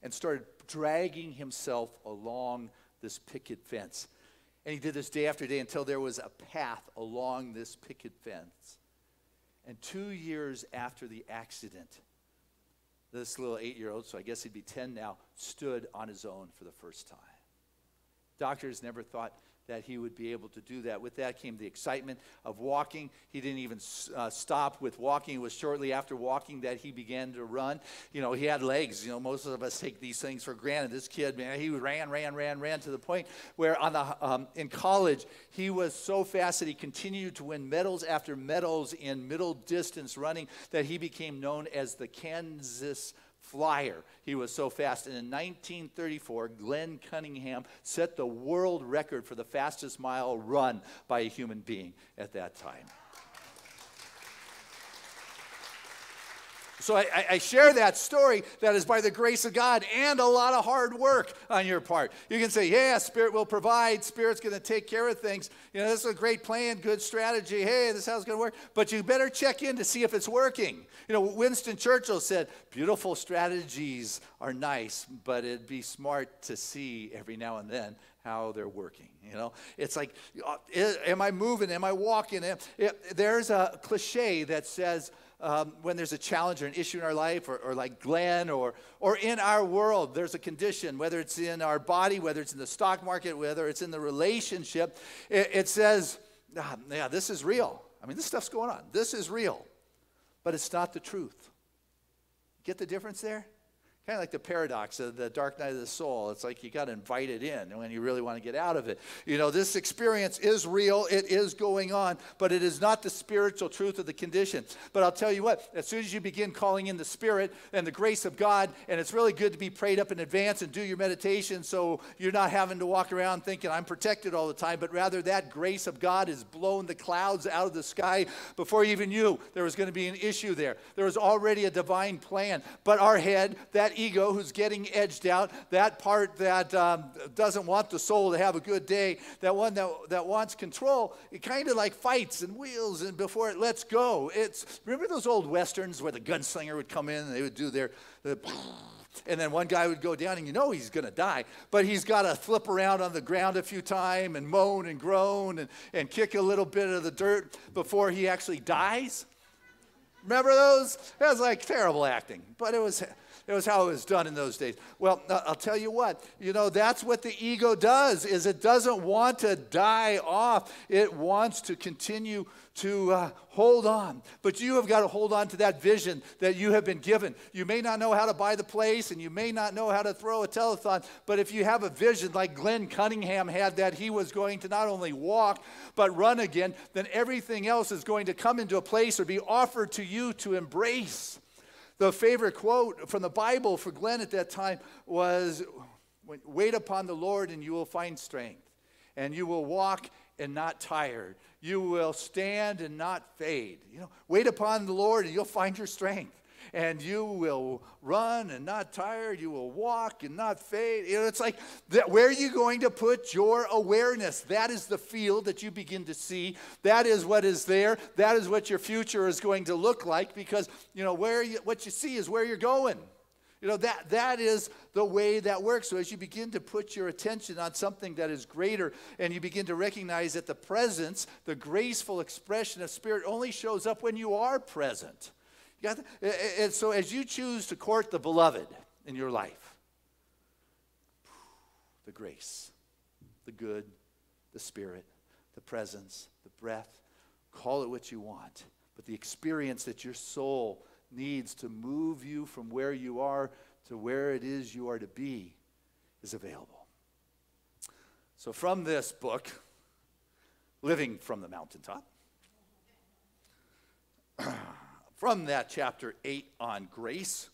Speaker 6: and started dragging himself along this picket fence. And he did this day after day until there was a path along this picket fence. And 2 years after the accident, this little 8-year-old, so I guess he'd be 10 now, stood on his own for the first time. Doctors never thought that he would be able to do that. With that came the excitement of walking. He didn't even stop with walking. It was shortly after walking that he began to run. You know, he had legs. You know, most of us take these things for granted. This kid, man, he ran to the point where in college, he was so fast that he continued to win medals after medals in middle distance running that he became known as the Kansas Flyer. He was so fast. And in 1934, Glenn Cunningham set the world record for the fastest mile run by a human being at that time. So I share that story that is by the grace of God and a lot of hard work on your part. You can say, yeah, Spirit will provide. Spirit's going to take care of things. You know, this is a great plan, good strategy. Hey, this is how it's going to work. But you better check in to see if it's working. You know, Winston Churchill said, beautiful strategies are nice, but it'd be smart to see every now and then how they're working. You know, it's like, am I moving? Am I walking? There's a cliche that says, when there's a challenge or an issue in our life, or like Glenn, or in our world, there's a condition, whether it's in our body, whether it's in the stock market, whether it's in the relationship, it says, yeah, this is real. I mean, this stuff's going on. This is real, but it's not the truth. Get the difference there? Kind of like the paradox of the dark night of the soul. It's like you got to invite it in when you really want to get out of it. You know, this experience is real. It is going on, but it is not the spiritual truth of the condition. But I'll tell you what, as soon as you begin calling in the Spirit and the grace of God, and it's really good to be prayed up in advance and do your meditation so you're not having to walk around thinking I'm protected all the time, but rather that grace of God has blown the clouds out of the sky before you even knew there was going to be an issue there. There was already a divine plan, but our head, that ego who's getting edged out, that part that doesn't want the soul to have a good day, that one that wants control, it kind of like fights and wheels and before it lets go. Remember those old westerns where the gunslinger would come in and they would do and then one guy would go down and you know he's going to die, but he's got to flip around on the ground a few times and moan and groan and kick a little bit of the dirt before he actually dies. Remember those? That was like terrible acting, but it was how it was done in those days. Well, I'll tell you what, you know, that's what the ego does, is it doesn't want to die off. It wants to continue to hold on. But you have got to hold on to that vision that you have been given. You may not know how to buy the place, and you may not know how to throw a telethon, but if you have a vision like Glenn Cunningham had, that he was going to not only walk, but run again, then everything else is going to come into a place or be offered to you to embrace. The favorite quote from the Bible for Glenn at that time was, wait upon the Lord and you will find strength, and you will walk and not tired. You will stand and not fade. You know, wait upon the Lord and you'll find your strength. And you will run and not tired. You will walk and not fade. You know, it's like, where are you going to put your awareness? That is the field that you begin to see. That is what is there. That is what your future is going to look like, because, you know, what you see is where you're going. You know, that is the way that works. So as you begin to put your attention on something that is greater, and you begin to recognize that the presence, the graceful expression of Spirit only shows up when you are present. And so as you choose to court the beloved in your life, the grace, the good, the Spirit, the presence, the breath, call it what you want, but the experience that your soul needs to move you from where you are to where it is you are to be is available. So from this book, Living from the Mountaintop, from that chapter 8 on grace,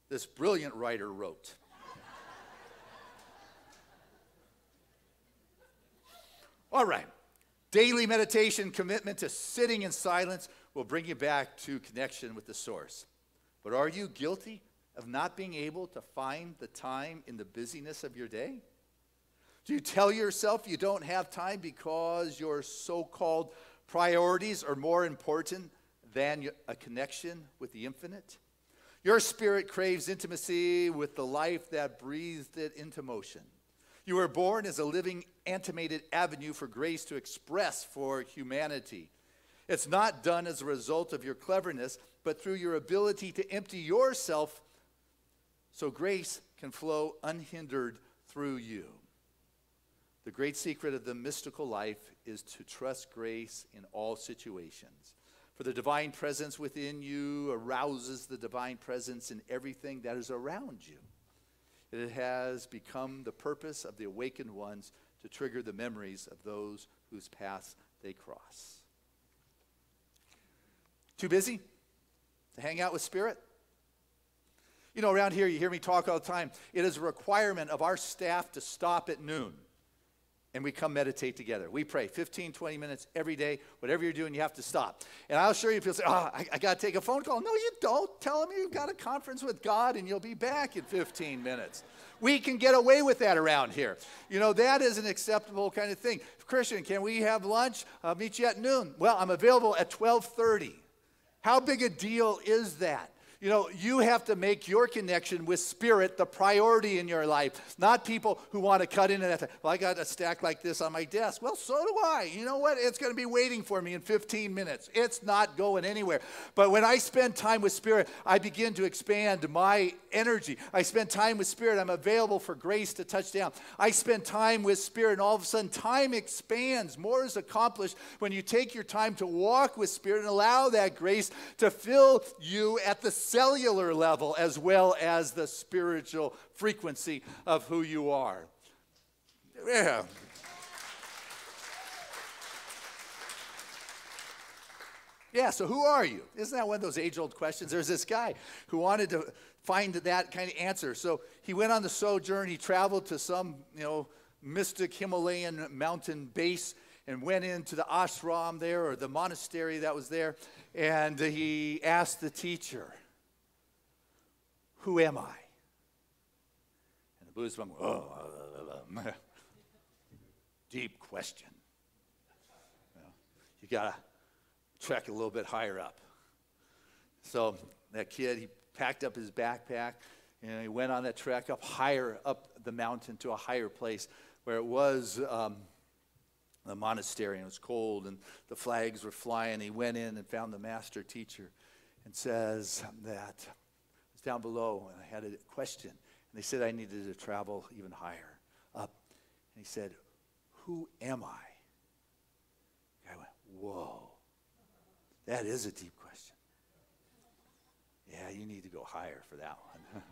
Speaker 6: this brilliant writer wrote, all right, daily meditation, commitment to sitting in silence will bring you back to connection with the source. But are you guilty of not being able to find the time in the busyness of your day? Do you tell yourself you don't have time because your so-called priorities are more important than a connection with the infinite? Your spirit craves intimacy with the life that breathed it into motion. You were born as a living, animated avenue for grace to express for humanity. It's not done as a result of your cleverness, but through your ability to empty yourself so grace can flow unhindered through you. The great secret of the mystical life is to trust grace in all situations. For the divine presence within you arouses the divine presence in everything that is around you. It has become the purpose of the awakened ones to trigger the memories of those whose paths they cross. Too busy to hang out with Spirit? You know, around here, you hear me talk all the time. It is a requirement of our staff to stop at noon, and we come meditate together. We pray 15, 20 minutes every day. Whatever you're doing, you have to stop. And I'll assure you, people say, I got to take a phone call. No, you don't. Tell them you've got a conference with God, and you'll be back in 15 minutes. We can get away with that around here. You know, that is an acceptable kind of thing. Christian, can we have lunch? I'll meet you at noon. Well, I'm available at 12:30. How big a deal is that? You know, you have to make your connection with Spirit the priority in your life, not people who want to cut into that. Well, I got a stack like this on my desk. Well, so do I. You know what? It's going to be waiting for me in 15 minutes. It's not going anywhere. But when I spend time with Spirit, I begin to expand my energy. I spend time with Spirit. I'm available for grace to touch down. I spend time with Spirit, and all of a sudden, time expands. More is accomplished when you take your time to walk with Spirit and allow that grace to fill you at the cellular level as well as the spiritual frequency of who you are. Yeah. Yeah, so who are you? Isn't that one of those age-old questions? There's this guy who wanted to find that kind of answer. So he went on the sojourn. He traveled to some, mystic Himalayan mountain base and went into the ashram there, or the monastery that was there, and he asked the teacher, who am I? And the Buddhist went, deep question. You got to trek a little bit higher up. So that kid, he packed up his backpack, and he went on that trek up higher up the mountain to a higher place where it was the monastery, and it was cold, and the flags were flying. He went in and found the master teacher and says that, down below, and I had a question. And they said I needed to travel even higher up. And he said, who am I? The guy went, whoa, that is a deep question. Yeah, you need to go higher for that one.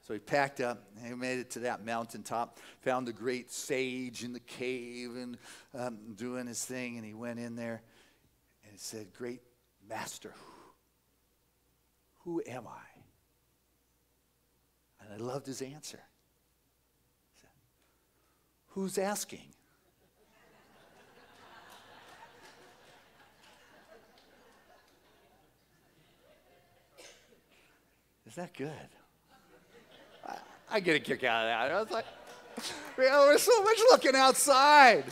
Speaker 6: So he packed up, and he made it to that mountaintop, found the great sage in the cave and doing his thing, and he went in there, and he said, great master, who am I? And I loved his answer. He said, who's asking? Is that good? I get a kick out of that. I was like, there's so much looking outside.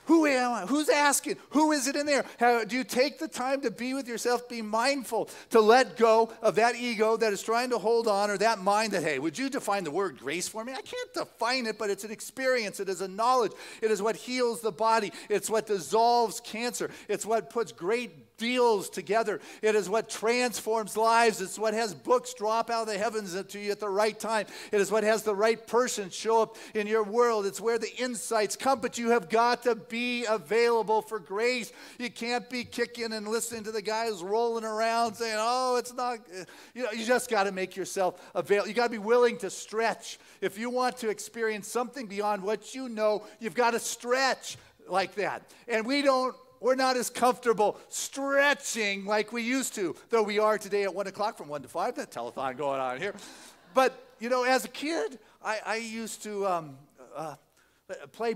Speaker 6: Who am I? Who's asking? Who is it in there? Do you take the time to be with yourself, be mindful, to let go of that ego that is trying to hold on, or that mind that, hey, would you define the word grace for me? I can't define it, but it's an experience. It is a knowledge. It is what heals the body. It's what dissolves cancer. It's what puts great deals together. It is what transforms lives. It's what has books drop out of the heavens to you at the right time. It is what has the right person show up in your world. It's where the insights come, but you have got to be available for grace. You can't be kicking and listening to the guy who's rolling around saying, oh, it's not, you just got to make yourself available. You got to be willing to stretch. If you want to experience something beyond what you know, you've got to stretch like that. And we're not as comfortable stretching like we used to, though we are today at 1 o'clock from 1 to 5, that telethon going on here. But, as a kid, I used to play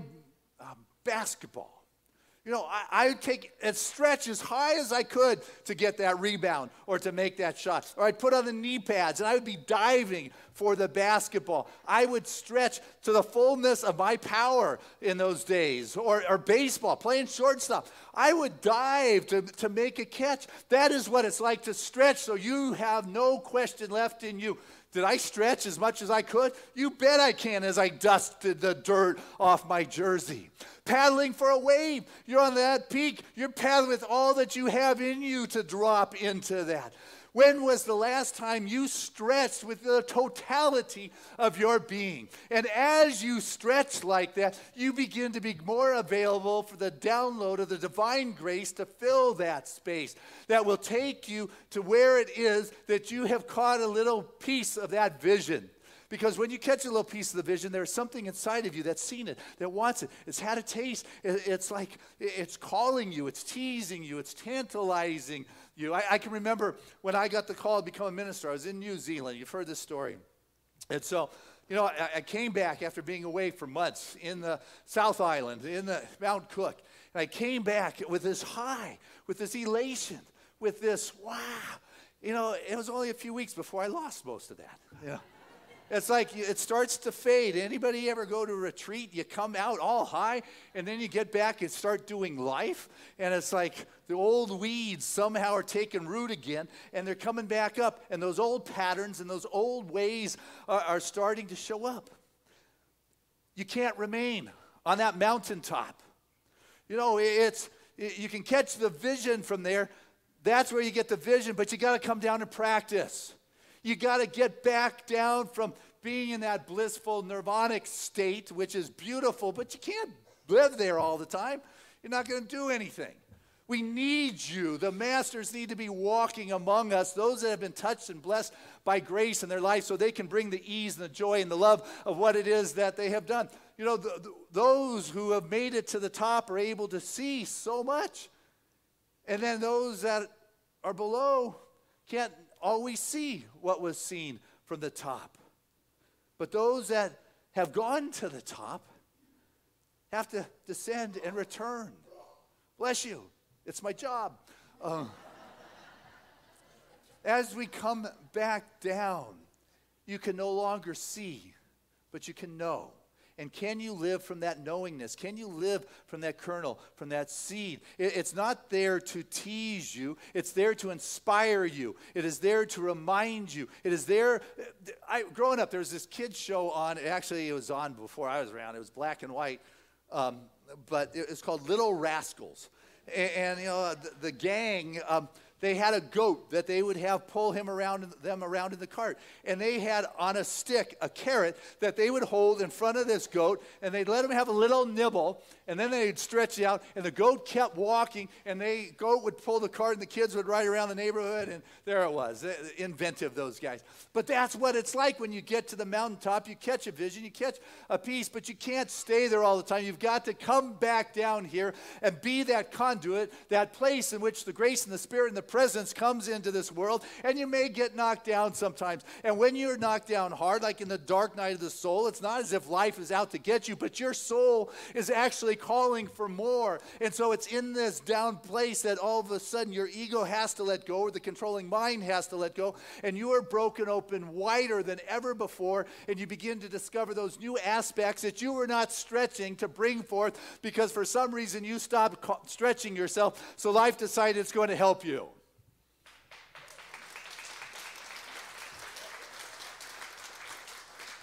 Speaker 6: basketball. I would take and stretch as high as I could to get that rebound or to make that shot. Or I'd put on the knee pads, and I would be diving for the basketball. I would stretch to the fullness of my power in those days. Or baseball, playing shortstop. I would dive to make a catch. That is what it's like to stretch, so you have no question left in you. Did I stretch as much as I could? You bet I can, as I dusted the dirt off my jersey. Paddling for a wave. You're on that peak. You're paddling with all that you have in you to drop into that. When was the last time you stretched with the totality of your being? And as you stretch like that, you begin to be more available for the download of the divine grace to fill that space that will take you to where it is that you have caught a little piece of that vision. Because when you catch a little piece of the vision, there's something inside of you that's seen it, that wants it. It's had a taste. It's like it's calling you. It's teasing you. It's tantalizing you. I can remember when I got the call to become a minister. I was in New Zealand. You've heard this story. And so, I came back after being away for months in the South Island, in the Mount Cook. And I came back with this high, with this elation, with this, wow. It was only a few weeks before I lost most of that. It's like it starts to fade. Anybody ever go to a retreat? You come out all high, and then you get back and start doing life, and it's like the old weeds somehow are taking root again, and they're coming back up, and those old patterns and those old ways are starting to show up. You can't remain on that mountaintop. You can catch the vision from there. That's where you get the vision, but you got to come down and practice. You got to get back down from being in that blissful nirvanic state, which is beautiful, but you can't live there all the time. You're not going to do anything. We need you. The masters need to be walking among us, those that have been touched and blessed by grace in their life, so they can bring the ease and the joy and the love of what it is that they have done. Those who have made it to the top are able to see so much. And then those that are below can't always see what was seen from the top. But those that have gone to the top have to descend and return. Bless you. It's my job. As we come back down, you can no longer see, but you can know. And can you live from that knowingness? Can you live from that kernel, from that seed? It's not there to tease you. It's there to inspire you. It is there to remind you. It is there. Growing up, there was this kids show on. Actually, it was on before I was around. It was black and white, but it's called Little Rascals. And the gang, they had a goat that they would have pull them around in the cart. And they had on a stick a carrot that they would hold in front of this goat, and they'd let him have a little nibble, and then they'd stretch it out, and the goat kept walking, and the goat would pull the cart, and the kids would ride around the neighborhood, and there it was. Inventive, those guys. But that's what it's like when you get to the mountaintop. You catch a vision, you catch a piece, but you can't stay there all the time. You've got to come back down here and be that conduit, that place in which the grace and the Spirit and the presence comes into this world, and you may get knocked down sometimes. And when you're knocked down hard, like in the dark night of the soul, it's not as if life is out to get you, but your soul is actually calling for more. And so it's in this down place that all of a sudden your ego has to let go, or the controlling mind has to let go, and you are broken open wider than ever before, and you begin to discover those new aspects that you were not stretching to bring forth because for some reason you stopped stretching yourself, so life decided it's going to help you.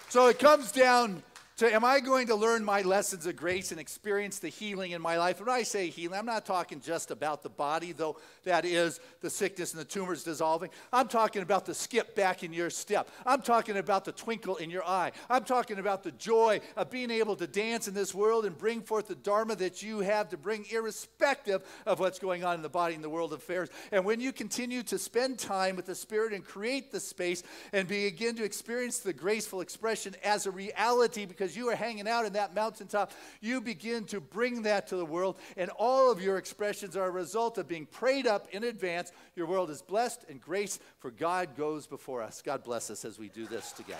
Speaker 6: So it comes down to, am I going to learn my lessons of grace and experience the healing in my life? When I say healing, I'm not talking just about the body, though that is the sickness and the tumors dissolving. I'm talking about the skip back in your step. I'm talking about the twinkle in your eye. I'm talking about the joy of being able to dance in this world and bring forth the dharma that you have to bring, irrespective of what's going on in the body and the world affairs. And when you continue to spend time with the Spirit and create the space and begin to experience the graceful expression as a reality, because you are hanging out in that mountaintop, you begin to bring that to the world, and all of your expressions are a result of being prayed up in advance. Your world is blessed and grace, for God goes before us. God bless us as we do this together.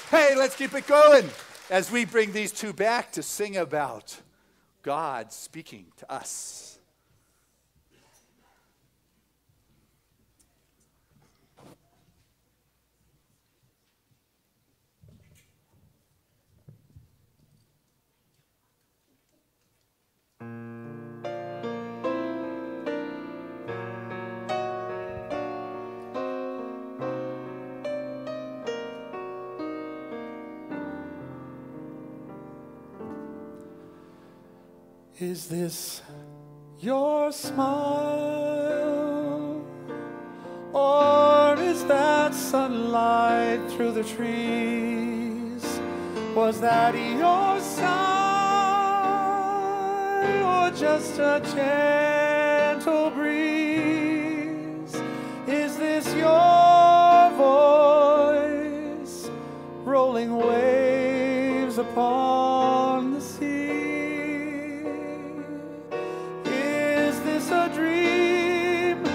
Speaker 6: Hey, let's keep it going as we bring these two back to sing about God speaking to us.
Speaker 8: Is this your smile? Or is that sunlight through the trees? Was that your sigh? Or just a gentle breeze? Is this your voice rolling waves upon the sea? Is this a dream,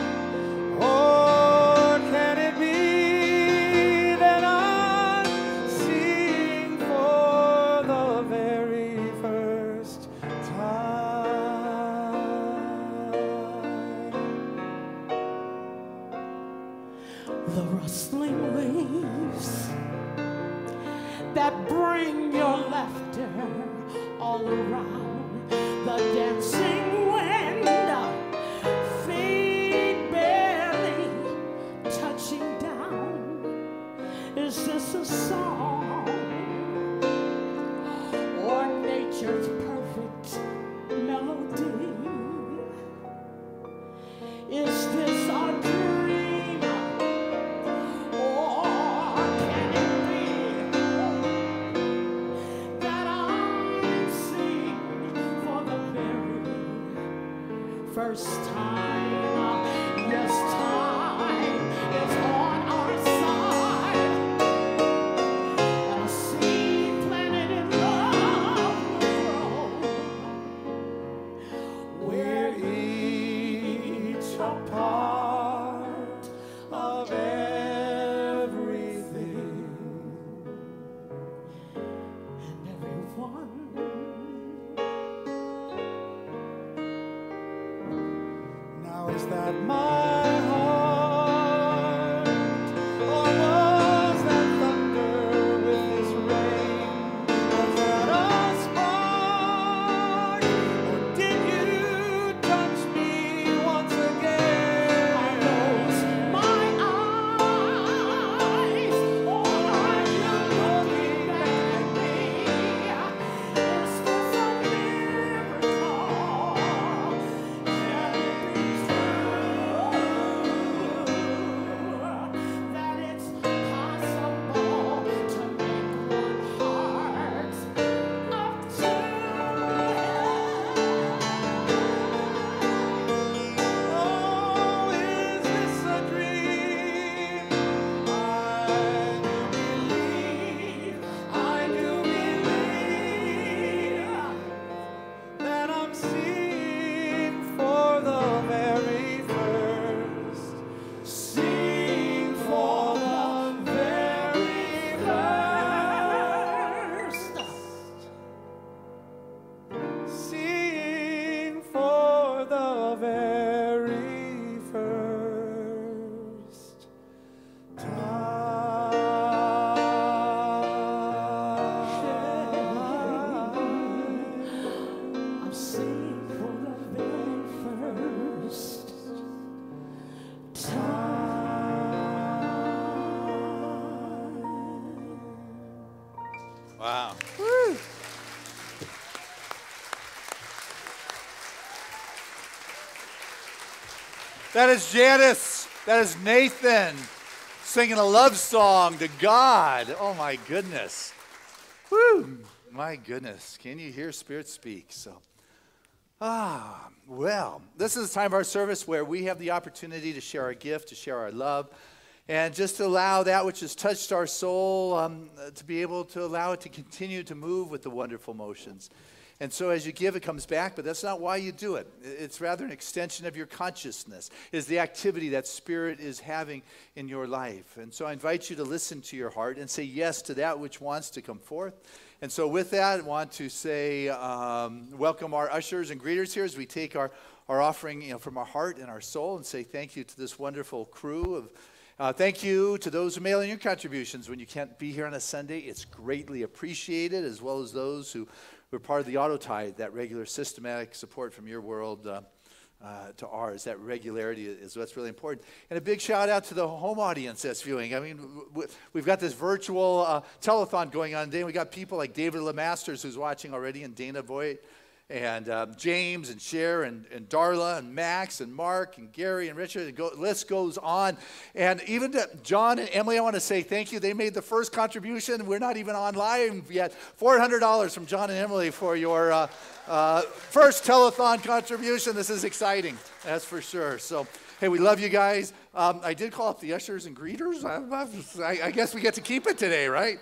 Speaker 8: or can it be that I'm seeing for the very first time?
Speaker 9: The rustling leaves that bring your laughter all around, the dancing wind, feet barely touching down. Is this a song or nature's perfect melody? Is this a dream, or can it be that I'm seeing for the very first time? Yes, time is on our side, and a seed planted in love will grow.
Speaker 8: We're each a part of everything.
Speaker 9: And everyone
Speaker 8: Now is that my heart, or was that thunder with this rain? Was that a spark, or did you touch me once again?
Speaker 9: close my eyes, or are you looking back at me? Is this a miracle? Can it be true that it's possible to make one heart of two?
Speaker 8: Oh, is this a dream? I do believe that I'm seeing for the very first, seeing for the very first, seeing for the very first time.
Speaker 9: I'm seeing for the very first time.
Speaker 6: Wow. That is Janice. That is Nathan singing a love song to God. Oh my goodness. Woo. My goodness. Can you hear Spirit speak? Well, this is the time of our service where we have the opportunity to share our gift, to share our love, and just to allow that which has touched our soul to be able to allow it to continue to move with the wonderful motions. And so as you give, it comes back, but that's not why you do it. It's rather an extension of your consciousness, is the activity that Spirit is having in your life. And so I invite you to listen to your heart and say yes to that which wants to come forth. And so with that, I want to say welcome our ushers and greeters here as we take our offering from our heart and our soul and say thank you to this wonderful crew of thank you to those who mail in your contributions when you can't be here on a Sunday. It's greatly appreciated, as well as those who were part of the auto tithe, that regular systematic support from your world to ours. That regularity is what's really important. And a big shout out to the home audience that's viewing. I mean, we've got this virtual telethon going on today. We got people like David LeMasters who's watching already, and Dana Voigt, and James and Cher and Darla and Max and Mark and Gary and Richard. The list goes on. And even to John and Emily, I want to say thank you. They made the first contribution. We're not even on live yet. $400 from John and Emily for your first telethon contribution. This is exciting, that's for sure. So, hey, we love you guys. I did call up the ushers and greeters. I guess we get to keep it today, right?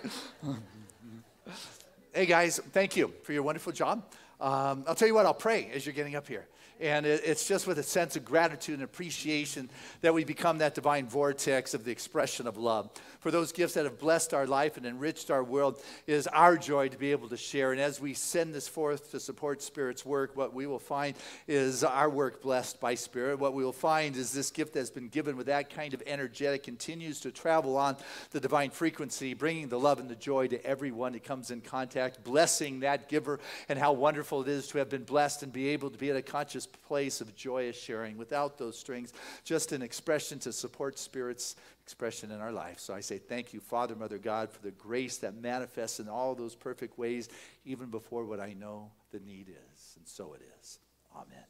Speaker 6: Hey, guys, thank you for your wonderful job. I'll tell you what, I'll pray as you're getting up here. And it's just with a sense of gratitude and appreciation that we become that divine vortex of the expression of love. For those gifts that have blessed our life and enriched our world, it is our joy to be able to share. And as we send this forth to support Spirit's work, what we will find is our work blessed by Spirit. What we will find is this gift that's been given with that kind of energetic continues to travel on the divine frequency, bringing the love and the joy to everyone that comes in contact, blessing that giver, and how wonderful it is to have been blessed and be able to be at a conscious place of joyous sharing without those strings, just an expression to support Spirit's expression in our life. So I say thank you, Father, Mother, God, for the grace that manifests in all those perfect ways, even before what I know the need is. And so it is. Amen.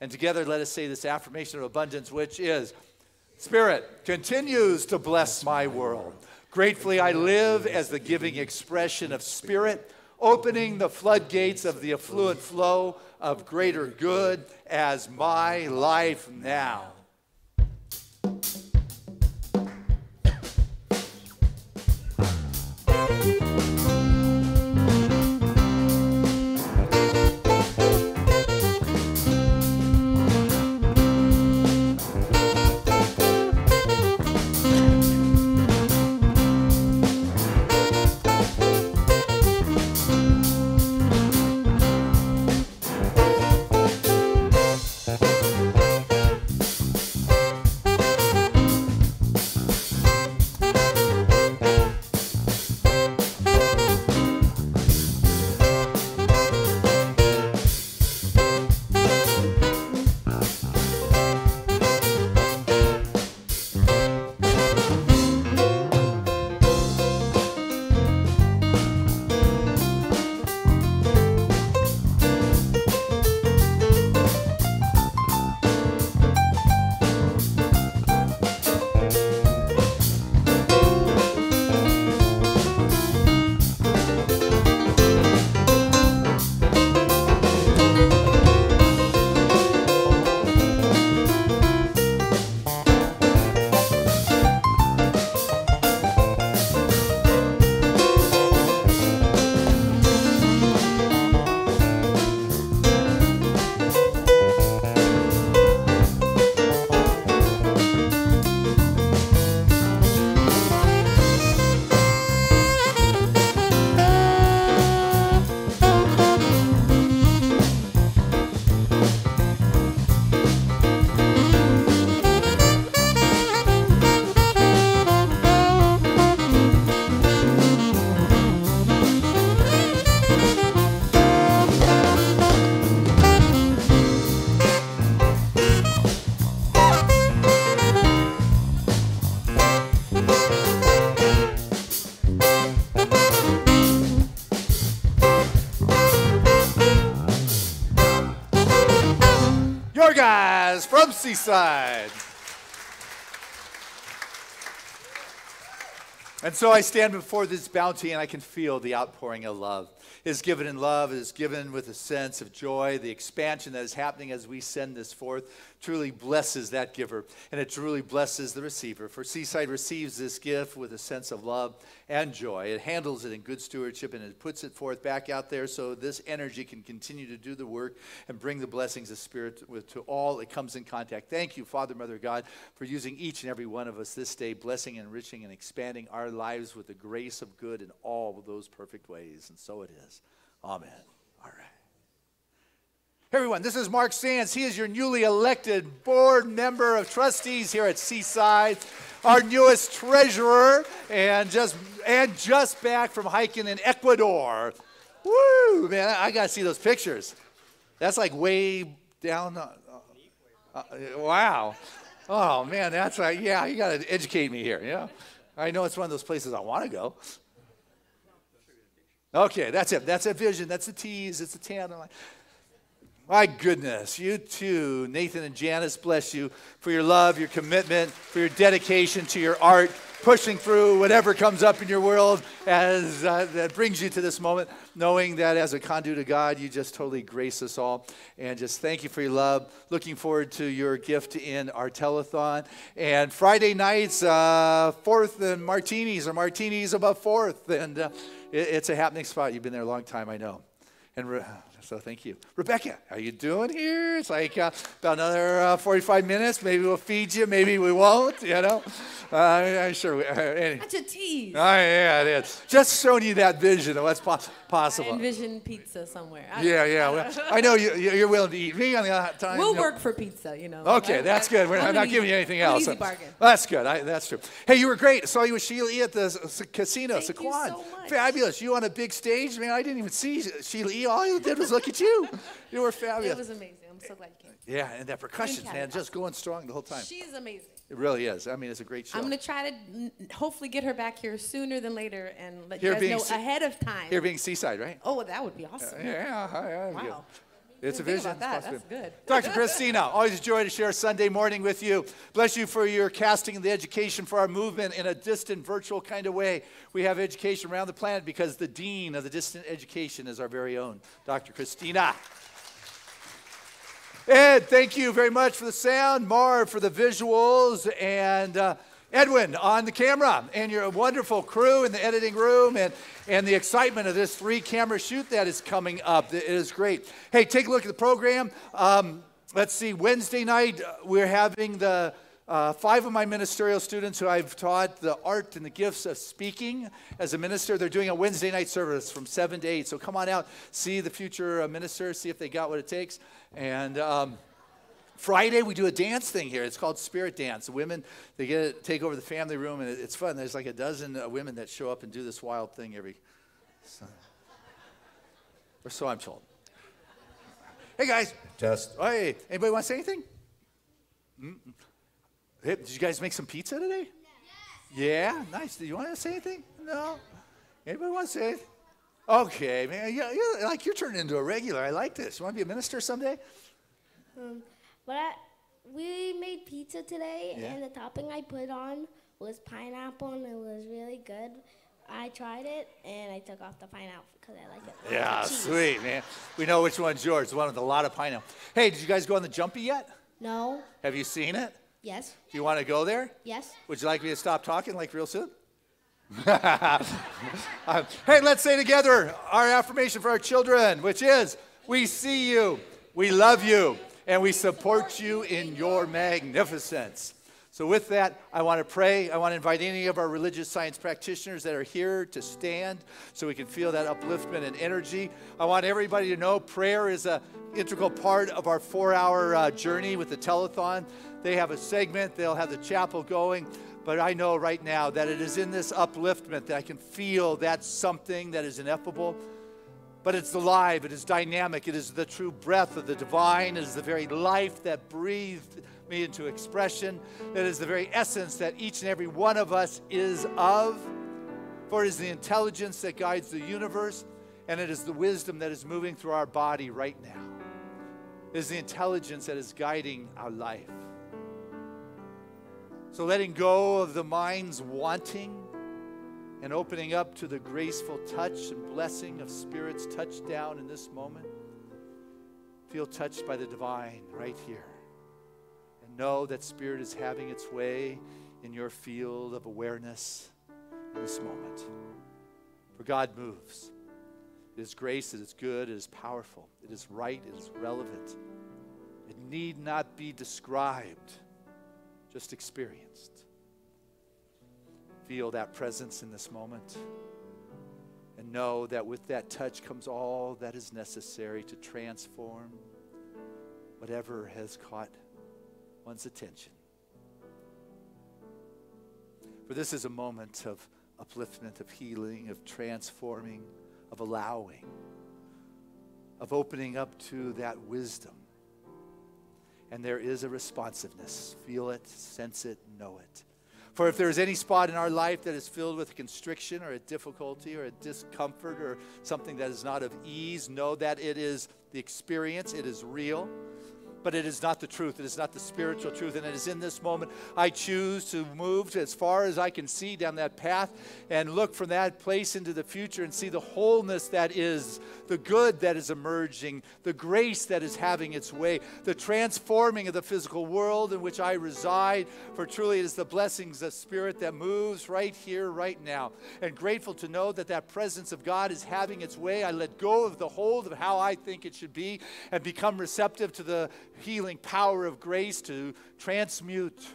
Speaker 6: And together let us say this affirmation of abundance, which is, Spirit continues to bless my world. Gratefully I live as the giving expression of Spirit, opening the floodgates of the affluent flow of greater good as my life now. Guys from Seaside. And so I stand before this bounty and I can feel the outpouring of love. It is given in love, it is given with a sense of joy. The expansion that is happening as we send this forth truly blesses that giver, and it truly blesses the receiver. For Seaside receives this gift with a sense of love and joy. It handles it in good stewardship, and it puts it forth back out there so this energy can continue to do the work and bring the blessings of Spirit to all it comes in contact. Thank you, Father, Mother, God, for using each and every one of us this day, blessing, enriching, and expanding our lives with the grace of good in all of those perfect ways. And so it is. Amen. All right. Hey everyone, this is Mark Sands. He is your newly elected board member of trustees here at Seaside, our newest treasurer, and just back from hiking in Ecuador. Woo, man, I got to see those pictures. That's like way down. Wow. Oh, man, that's right. Yeah, you got to educate me here. Yeah, I know it's one of those places I want to go. Okay, that's it. That's a vision. That's a tease. It's a tan. My goodness, you too. Nathan and Janice, bless you for your love, your commitment, for your dedication to your art, pushing through whatever comes up in your world as that brings you to this moment, knowing that as a conduit of God, you just totally grace us all. And just thank you for your love. Looking forward to your gift in our telethon. And Friday nights, 4th and martinis, or martinis above 4th. And it's a happening spot. You've been there a long time, I know. And so thank you. Rebecca, how you doing here? It's like about another 45 minutes. Maybe we'll feed you. Maybe we won't, you know. I'm sure.
Speaker 5: That's a tease.
Speaker 6: Oh, yeah, it is. Just showing you that vision of what's possible.
Speaker 5: I envision pizza somewhere.
Speaker 6: Well, I know you're willing to eat me on the other time.
Speaker 5: We'll work for pizza, you know.
Speaker 6: Okay, that's good. I'm not giving you anything else.
Speaker 5: Easy bargain.
Speaker 6: That's good. That's true. Hey, you were great. I saw you with Sheila E. at the casino,
Speaker 5: Thank you so much.
Speaker 6: Fabulous. You on a big stage. Man, I didn't even see Sheila E. All you did was look at you. You were fabulous.
Speaker 5: It was amazing. I'm so glad you came.
Speaker 6: Yeah, and that percussion, man, just going strong the whole time.
Speaker 5: She's amazing.
Speaker 6: It really is. I mean, it's a great show.
Speaker 5: I'm going to try to hopefully get her back here sooner than later and let
Speaker 6: Here
Speaker 5: you guys know ahead of time.
Speaker 6: Here being Seaside, right?
Speaker 5: Oh, that would be awesome.
Speaker 6: Yeah.
Speaker 5: Wow.
Speaker 6: It's a
Speaker 5: Think
Speaker 6: vision.
Speaker 5: about that. That's good.
Speaker 6: Dr. Christina, always a joy to share Sunday morning with you. Bless you for your casting of the education for our movement in a distant, virtual kind of way. We have education around the planet because the dean of the distant education is our very own, Dr. Christina. Ed, thank you very much for the sound. Marv for the visuals. And Edwin on the camera. And your wonderful crew in the editing room. And the excitement of this 3-camera shoot that is coming up. It is great. Hey, take a look at the program. Let's see. Wednesday night, we're having the 5 of my ministerial students who I've taught the art and the gifts of speaking as a minister. They're doing a Wednesday night service from 7 to 8. So come on out, see the future ministers, see if they got what it takes. And Friday, we do a dance thing here. It's called Spirit Dance. The women, they take over the family room, and it's fun. There's like a dozen women that show up and do this wild thing every Sunday. Or so I'm told. Hey, guys.
Speaker 4: Test.
Speaker 6: Hey, anybody want to say anything? Hey, did you guys make some pizza today? Yes. Yeah? Nice. Do you want to say anything? No? Anybody want to say anything? Okay, man. You're turning into a regular. I like this. You want to be a minister someday?
Speaker 10: We made pizza today,
Speaker 6: Yeah.
Speaker 10: and the topping I put on was pineapple, and it was really good. I tried it, and I took off the pineapple because I like it.
Speaker 6: Yeah,
Speaker 10: Cheese.
Speaker 6: sweet, man. We know which one's yours, the one with a lot of pineapple. Hey, did you guys go on the Jumpy yet?
Speaker 10: No.
Speaker 6: Have you seen it?
Speaker 10: Yes.
Speaker 6: Do you want to go there?
Speaker 10: Yes.
Speaker 6: Would you like me to stop talking like real soon? Hey, let's say together our affirmation for our children, which is, we see you, we love you, and we support you in your magnificence. So with that, I want to pray. I want to invite any of our religious science practitioners that are here to stand so we can feel that upliftment and energy. I want everybody to know prayer is an integral part of our 4-hour journey with the telethon. They have a segment. They'll have the chapel going. But I know right now that it is in this upliftment that I can feel that's something that is ineffable. But it's alive, it is dynamic, it is the true breath of the divine, it is the very life that breathed me into expression, it is the very essence that each and every one of us is of. For it is the intelligence that guides the universe, and it is the wisdom that is moving through our body right now. It is the intelligence that is guiding our life. So letting go of the mind's wanting and opening up to the graceful touch and blessing of Spirit's touchdown in this moment. Feel touched by the divine right here. And know that Spirit is having its way in your field of awareness in this moment. For God moves. It is grace, it is good, it is powerful, it is right, it is relevant. It need not be described, just experienced. Feel that presence in this moment. And know that with that touch comes all that is necessary to transform whatever has caught one's attention. For this is a moment of upliftment, of healing, of transforming, of allowing, of opening up to that wisdom. And there is a responsiveness. Feel it, sense it, know it. For if there is any spot in our life that is filled with a constriction or a difficulty or a discomfort or something that is not of ease, know that it is the experience, it is real, but it is not the truth. It is not the spiritual truth. And it is in this moment I choose to move as far as I can see down that path and look from that place into the future and see the wholeness that is, the good that is emerging, the grace that is having its way, the transforming of the physical world in which I reside. For truly it is the blessings of Spirit that moves right here, right now. And grateful to know that that presence of God is having its way. I let go of the hold of how I think it should be and become receptive to the healing power of grace to transmute.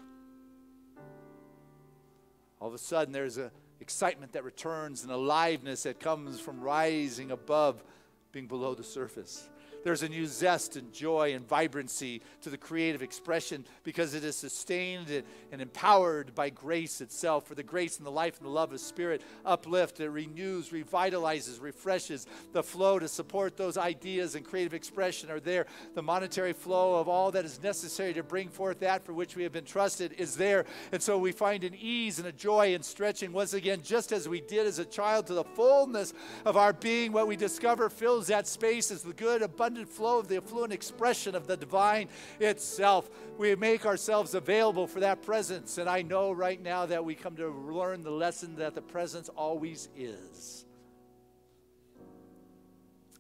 Speaker 6: All of a sudden there's an excitement that returns, an aliveness that comes from rising above being below the surface. There's a new zest and joy and vibrancy to the creative expression because it is sustained and empowered by grace itself. For the grace and the life and the love of Spirit uplift, it renews, revitalizes, refreshes. The flow to support those ideas and creative expression are there. The monetary flow of all that is necessary to bring forth that for which we have been trusted is there. And so we find an ease and a joy in stretching once again, just as we did as a child, to the fullness of our being. What we discover fills that space as the good, abundant flow of the affluent expression of the divine itself. We make ourselves available for that presence, and I know right now that we come to learn the lesson that the presence always is.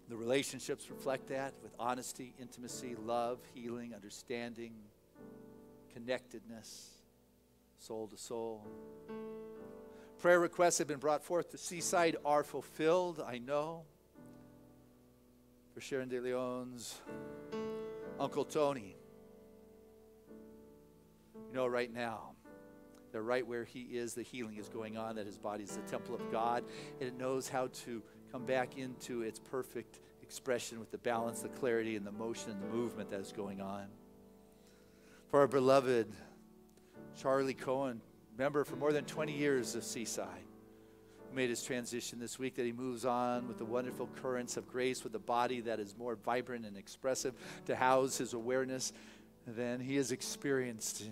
Speaker 6: The relationships reflect that with honesty, intimacy, love, healing, understanding, connectedness, soul to soul. Prayer requests have been brought forth to Seaside are fulfilled, I know. For Sharon De Leon's Uncle Tony. You know, right now, that right where he is, the healing is going on, that his body is the temple of God, and it knows how to come back into its perfect expression with the balance, the clarity, and the motion and the movement that is going on. For our beloved Charlie Cohen, member for more than 20 years of Seaside, made his transition this week, that he moves on with the wonderful currents of grace, with a body that is more vibrant and expressive to house his awareness than he has experienced in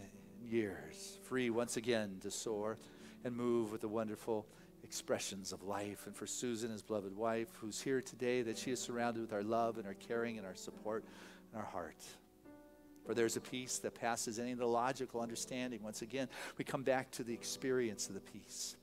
Speaker 6: years, free once again to soar and move with the wonderful expressions of life. And for Susan, his beloved wife, who's here today, that she is surrounded with our love and our caring and our support and our heart. For there's a peace that passes any of the logical understanding. Once again, we come back to the experience of the peace.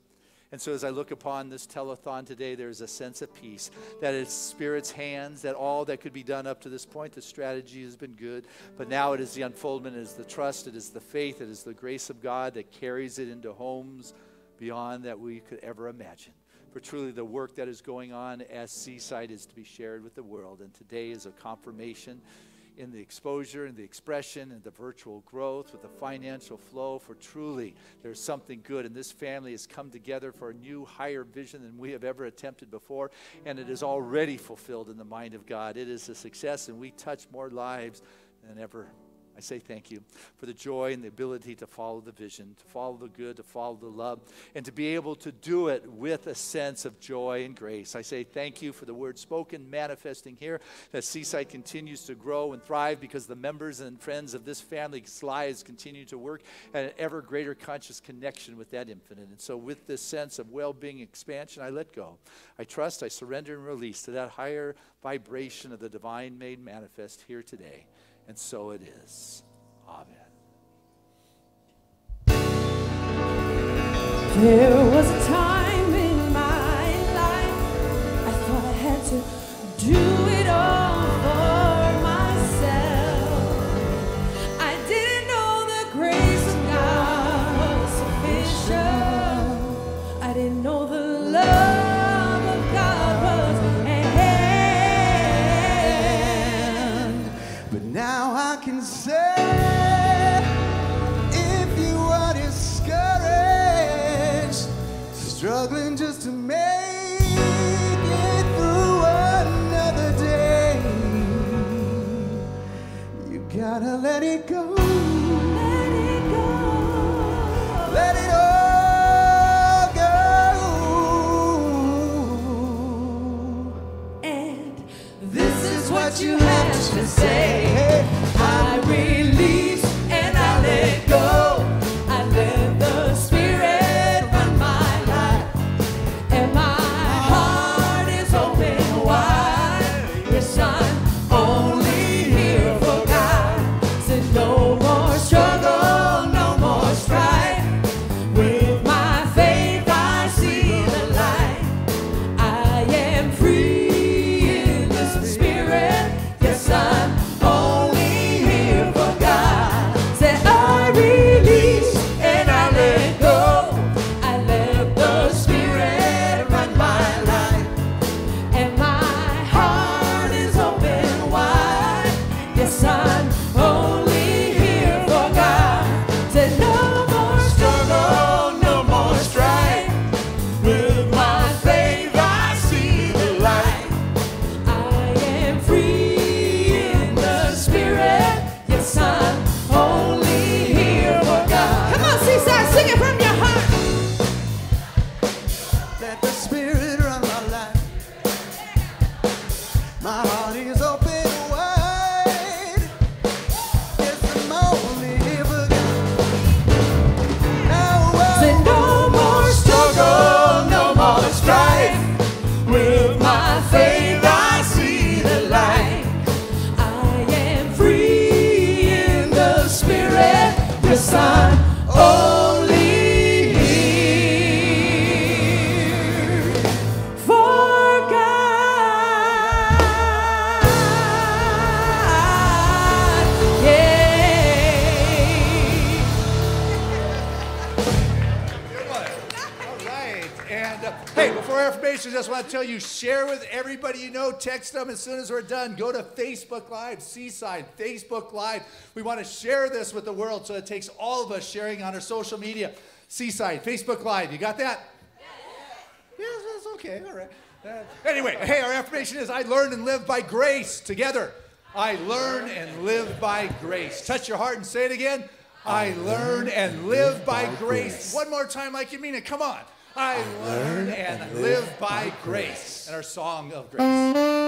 Speaker 6: And so as I look upon this telethon today, there's a sense of peace, that it's Spirit's hands, that all that could be done up to this point, the strategy has been good, but now it is the unfoldment, it is the trust, it is the faith, it is the grace of God that carries it into homes beyond that we could ever imagine. For truly the work that is going on as Seaside is to be shared with the world, and today is a confirmation in the exposure and the expression and the virtual growth with the financial flow. For truly there's something good, and this family has come together for a new higher vision than we have ever attempted before, and it is already fulfilled in the mind of God. It is a success, and we touch more lives than ever. I say thank you for the joy and the ability to follow the vision, to follow the good, to follow the love, and to be able to do it with a sense of joy and grace. I say thank you for the word spoken, manifesting here, that Seaside continues to grow and thrive because the members and friends of this family's lives continue to work at an ever greater conscious connection with that infinite. And so with this sense of well-being expansion, I let go. I trust, I surrender and release to that higher vibration of the divine made manifest here today. And so it is. Amen.
Speaker 5: There was a time in my life I thought I had to do it all for myself. I didn't know the grace of God was sufficient. I didn't know the love of God was at hand.
Speaker 8: But now I can say, if you are discouraged,
Speaker 5: a son only here for God. Yeah.
Speaker 6: All right. And hey, before our information, I just want to tell you, share with everybody you know. Text them as soon as we're done. Go to Facebook Live, Seaside, Facebook Live. We want to share this with the world, so it takes all of us sharing on our social media. Seaside, Facebook Live. You got that? Yes, that's okay. All right. Anyway, hey, our affirmation is I learn and live by grace. Together. I learn and live by grace. Touch your heart and say it again. I learn and live by grace. One more time like you mean it. Come on. I learn and live by grace. And our song of grace.